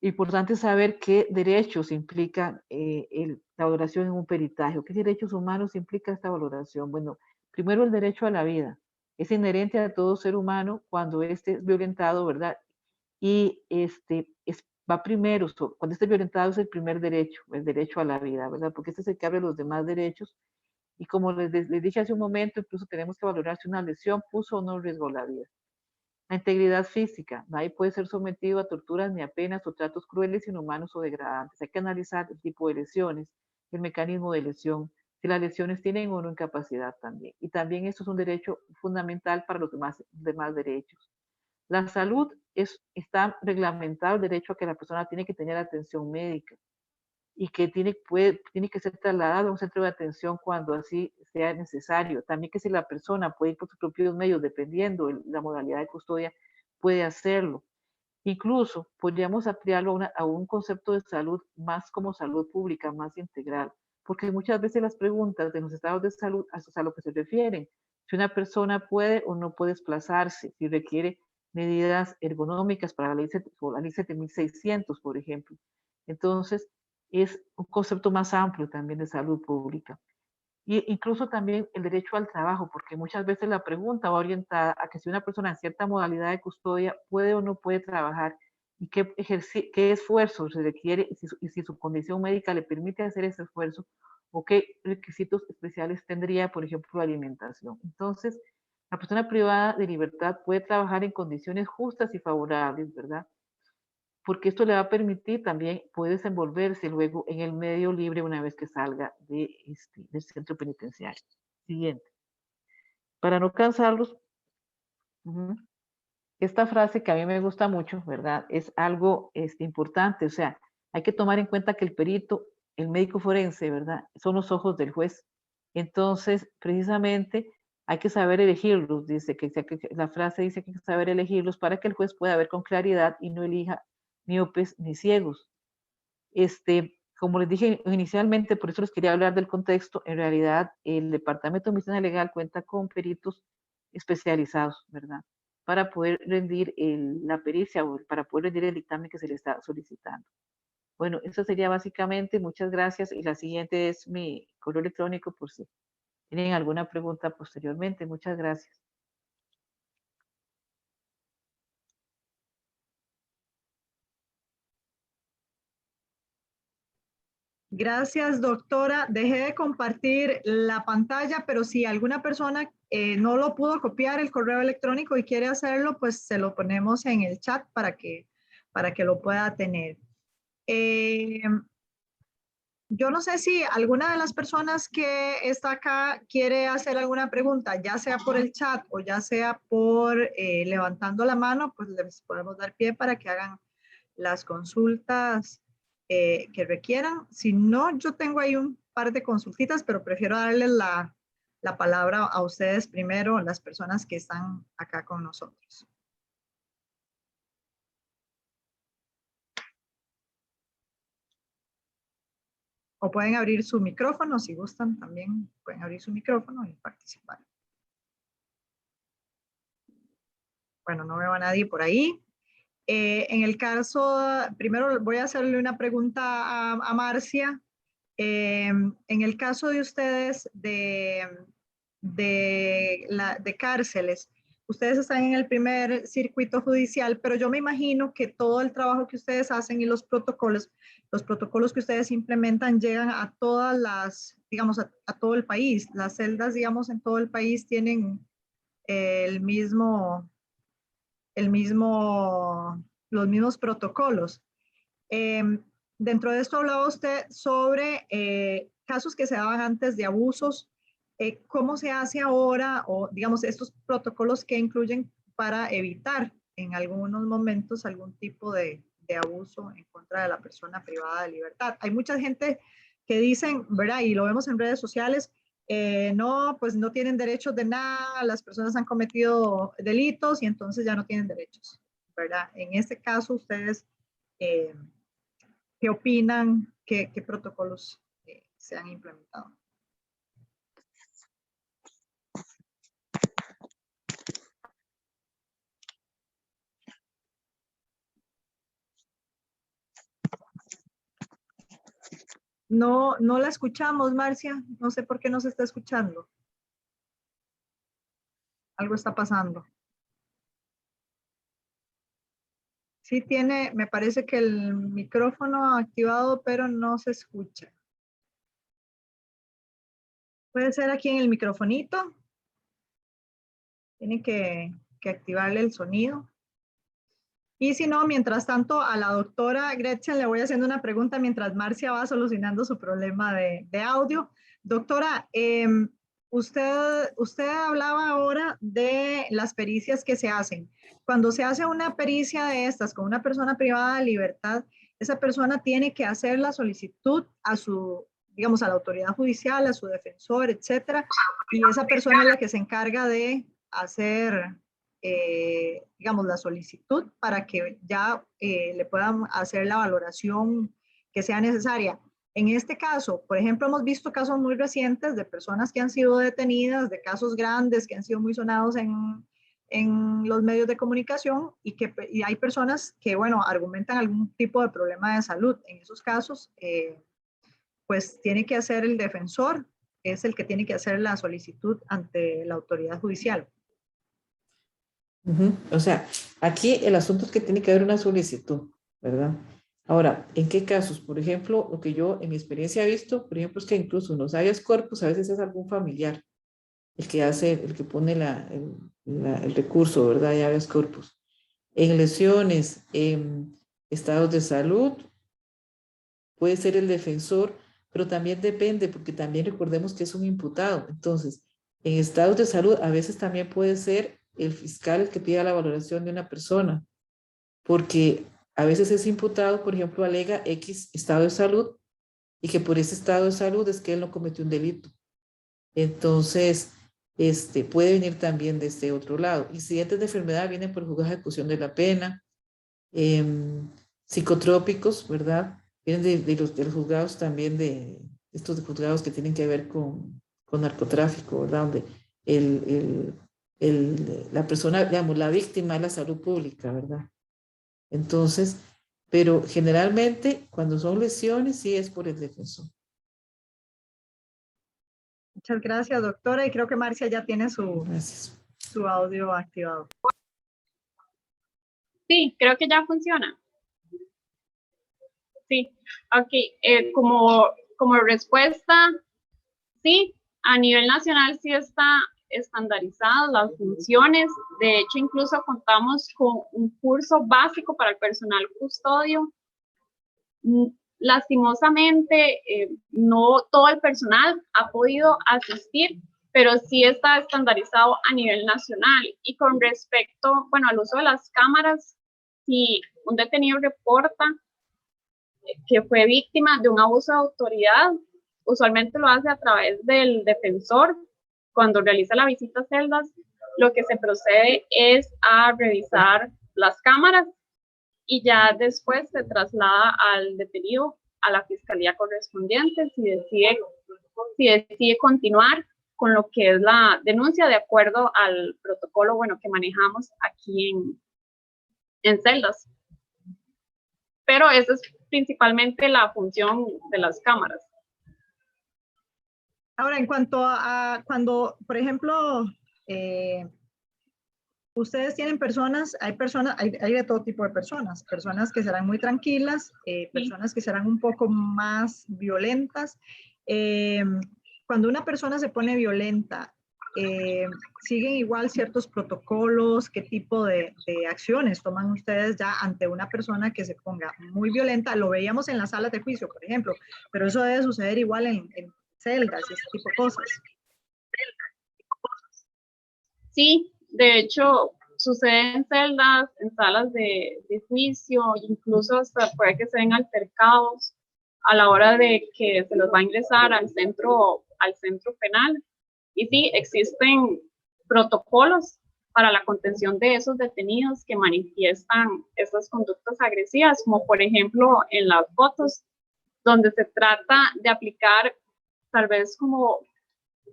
importante saber qué derechos implica la valoración en un peritaje, qué derechos humanos implica esta valoración. Bueno, primero el derecho a la vida. Es inherente a todo ser humano cuando éste es violentado, ¿verdad? Y va primero, cuando esté violentado es el primer derecho, el derecho a la vida, ¿verdad? Porque este es el que abre los demás derechos. Y como les dije hace un momento, incluso tenemos que valorar si una lesión puso o no en riesgo la vida. La integridad física. Nadie puede ser sometido a torturas ni a penas o tratos crueles, inhumanos o degradantes. Hay que analizar el tipo de lesiones, el mecanismo de lesión, si las lesiones tienen o no incapacidad también. Y también esto es un derecho fundamental para los demás derechos. La salud está reglamentado el derecho a que la persona tiene que tener atención médica y que tiene que ser trasladado a un centro de atención cuando así sea necesario. También que si la persona puede ir por sus propios medios, dependiendo de la modalidad de custodia, puede hacerlo. Incluso podríamos ampliarlo a un concepto de salud más como salud pública, más integral, porque muchas veces las preguntas de los estados de salud a lo que se refieren, si una persona puede o no puede desplazarse, si requiere medidas ergonómicas para la ley 7600, por ejemplo. Entonces, es un concepto más amplio también de salud pública. Y incluso también el derecho al trabajo, porque muchas veces la pregunta va orientada a que si una persona en cierta modalidad de custodia puede o no puede trabajar y qué esfuerzo se requiere y si su condición médica le permite hacer ese esfuerzo o qué requisitos especiales tendría, por ejemplo, la alimentación. Entonces, la persona privada de libertad puede trabajar en condiciones justas y favorables, ¿verdad? Porque esto le va a permitir también poder desenvolverse luego en el medio libre una vez que salga del centro penitenciario. Siguiente. Para no cansarlos, esta frase que a mí me gusta mucho, ¿verdad? Es algo importante, o sea, hay que tomar en cuenta que el perito, el médico forense, ¿verdad? Son los ojos del juez. Entonces, precisamente, hay que saber elegirlos, la frase dice que hay que saber elegirlos para que el juez pueda ver con claridad y no elija miopes ni ciegos. Como les dije inicialmente, por eso les quería hablar del contexto, en realidad el Departamento de Medicina Legal cuenta con peritos especializados, ¿verdad? para poder rendir la pericia o para poder rendir el dictamen que se le está solicitando. Bueno, eso sería básicamente. Muchas gracias. Y la siguiente es mi correo electrónico por si tienen alguna pregunta posteriormente. Muchas gracias. Gracias, doctora. Dejé de compartir la pantalla, pero si alguna persona no lo pudo copiar el correo electrónico y quiere hacerlo, pues se lo ponemos en el chat para que lo pueda tener. Yo no sé si alguna de las personas que está acá quiere hacer alguna pregunta, ya sea por el chat o ya sea por levantando la mano, pues les podemos dar pie para que hagan las consultas que requieran. Si no, yo tengo ahí un par de consultitas, pero prefiero darles la palabra a ustedes primero, las personas que están acá con nosotros. O pueden abrir su micrófono, si gustan también pueden abrir su micrófono y participar. Bueno, no veo a nadie por ahí. En el caso, primero voy a hacerle una pregunta a Marcia. En el caso de ustedes de cárceles, ustedes están en el primer circuito judicial, pero yo me imagino que todo el trabajo que ustedes hacen y los protocolos que ustedes implementan llegan a todas las, digamos, a todo el país. Las celdas, digamos, en todo el país tienen los mismos protocolos. Dentro de esto hablaba usted sobre casos que se daban antes de abusos. ¿Cómo se hace ahora? O digamos, estos protocolos que incluyen para evitar en algunos momentos algún tipo de abuso en contra de la persona privada de libertad. Hay mucha gente que dicen, ¿verdad? Y lo vemos en redes sociales, no, pues no tienen derechos de nada, las personas han cometido delitos y entonces ya no tienen derechos, ¿verdad? En este caso, ustedes, ¿qué opinan? ¿Qué protocolos se han implementado? No la escuchamos, Marcia. No sé por qué no se está escuchando. Algo está pasando. Sí tiene, me parece que el micrófono activado, pero no se escucha. Puede ser aquí en el microfonito. Tiene que activarle el sonido. Y si no, mientras tanto, a la doctora Gretchen le voy haciendo una pregunta mientras Marcia va solucionando su problema de audio. Doctora, usted hablaba ahora de las pericias que se hacen. Cuando se hace una pericia de estas con una persona privada de libertad, esa persona tiene que hacer la solicitud a su, digamos, a la autoridad judicial, a su defensor, etcétera, y esa persona es la que se encarga de hacer, digamos, la solicitud para que ya le puedan hacer la valoración que sea necesaria. En este caso, por ejemplo, hemos visto casos muy recientes de personas que han sido detenidas, de casos grandes que han sido muy sonados en los medios de comunicación y hay personas que, bueno, argumentan algún tipo de problema de salud. En esos casos, pues tiene que hacer el defensor, es el que tiene que hacer la solicitud ante la autoridad judicial. O sea, aquí el asunto es que tiene que haber una solicitud, ¿verdad? Ahora, ¿en qué casos? Por ejemplo, lo que yo en mi experiencia he visto, por ejemplo, es que incluso en los habeas corpus a veces es algún familiar el que pone el recurso, ¿verdad? De habeas corpus. En lesiones, en estados de salud, puede ser el defensor, pero también depende, porque también recordemos que es un imputado. Entonces, en estados de salud a veces también puede ser el fiscal el que pida la valoración de una persona, porque a veces ese imputado, por ejemplo, alega X estado de salud y que por ese estado de salud es que él no cometió un delito. Entonces, puede venir también de este otro lado. Incidentes de enfermedad vienen por juzgado de ejecución de la pena, psicotrópicos, ¿verdad? Vienen de los juzgados también, de estos juzgados que tienen que ver con narcotráfico, ¿verdad? Donde la persona, digamos, la víctima es la salud pública, ¿verdad? Entonces, pero generalmente cuando son lesiones sí es por el defensor. Muchas gracias, doctora. Y creo que Marcia ya tiene Gracias. su audio activado. Sí, creo que ya funciona. Sí, ok. Como respuesta, sí, a nivel nacional sí está estandarizado las funciones. De hecho, incluso contamos con un curso básico para el personal custodio. Lastimosamente, no todo el personal ha podido asistir, pero sí está estandarizado a nivel nacional. Y con respecto, bueno, al uso de las cámaras, si un detenido reporta que fue víctima de un abuso de autoridad, usualmente lo hace a través del defensor. Cuando realiza la visita a celdas, lo que se procede es a revisar las cámaras y ya después se traslada al detenido a la fiscalía correspondiente si decide continuar con lo que es la denuncia de acuerdo al protocolo, bueno, que manejamos aquí en celdas. Pero esa es principalmente la función de las cámaras. Ahora, en cuanto a cuando, por ejemplo, ustedes tienen personas, hay de todo tipo de personas que serán muy tranquilas, personas que serán un poco más violentas. Cuando una persona se pone violenta, ¿siguen igual ciertos protocolos? ¿Qué tipo de acciones toman ustedes ya ante una persona que se ponga muy violenta? Lo veíamos en las salas de juicio, por ejemplo, pero eso debe suceder igual en celdas y ese tipo de cosas. Sí, de hecho, sucede en celdas, en salas de juicio, incluso hasta puede que se den altercados a la hora de que se los va a ingresar al centro penal. Y sí, existen protocolos para la contención de esos detenidos que manifiestan esas conductas agresivas, como por ejemplo en las fotos, donde se trata de aplicar tal vez como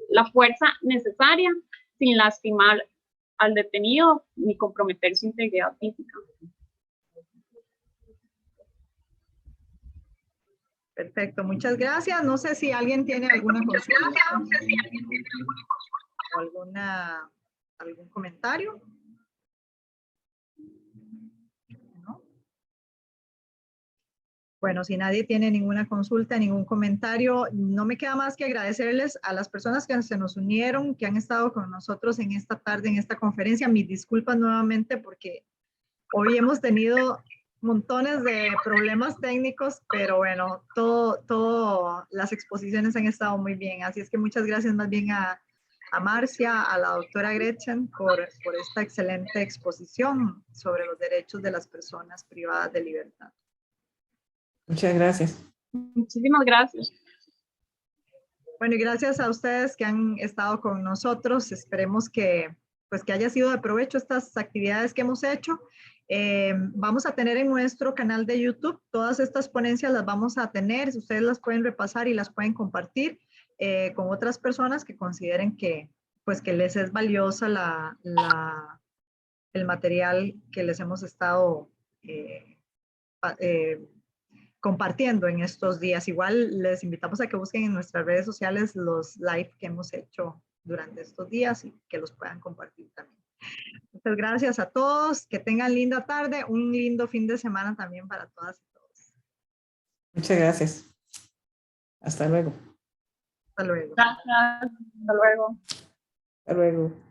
la fuerza necesaria sin lastimar al detenido ni comprometer su integridad física. Perfecto, muchas gracias. No sé si alguien tiene alguna consulta o algún comentario. ¿No? Bueno, si nadie tiene ninguna consulta, ningún comentario, no me queda más que agradecerles a las personas que se nos unieron, que han estado con nosotros en esta tarde, en esta conferencia. Mis disculpas nuevamente porque hoy hemos tenido montones de problemas técnicos, pero bueno, todo las exposiciones han estado muy bien. Así es que muchas gracias más bien a Marcia, a la doctora Gretchen por esta excelente exposición sobre los derechos de las personas privadas de libertad. Muchas gracias. Muchísimas gracias. Bueno, y gracias a ustedes que han estado con nosotros. Esperemos que haya sido de provecho estas actividades que hemos hecho. Vamos a tener en nuestro canal de YouTube todas estas ponencias, las vamos a tener. Ustedes las pueden repasar y las pueden compartir con otras personas que consideren que les es valiosa el material que les hemos estado compartiendo en estos días. Igual les invitamos a que busquen en nuestras redes sociales los live que hemos hecho durante estos días y que los puedan compartir también. Muchas gracias a todos, que tengan linda tarde, un lindo fin de semana también para todas y todos. Muchas gracias. Hasta luego. Hasta luego. Gracias. Hasta luego. Hasta luego.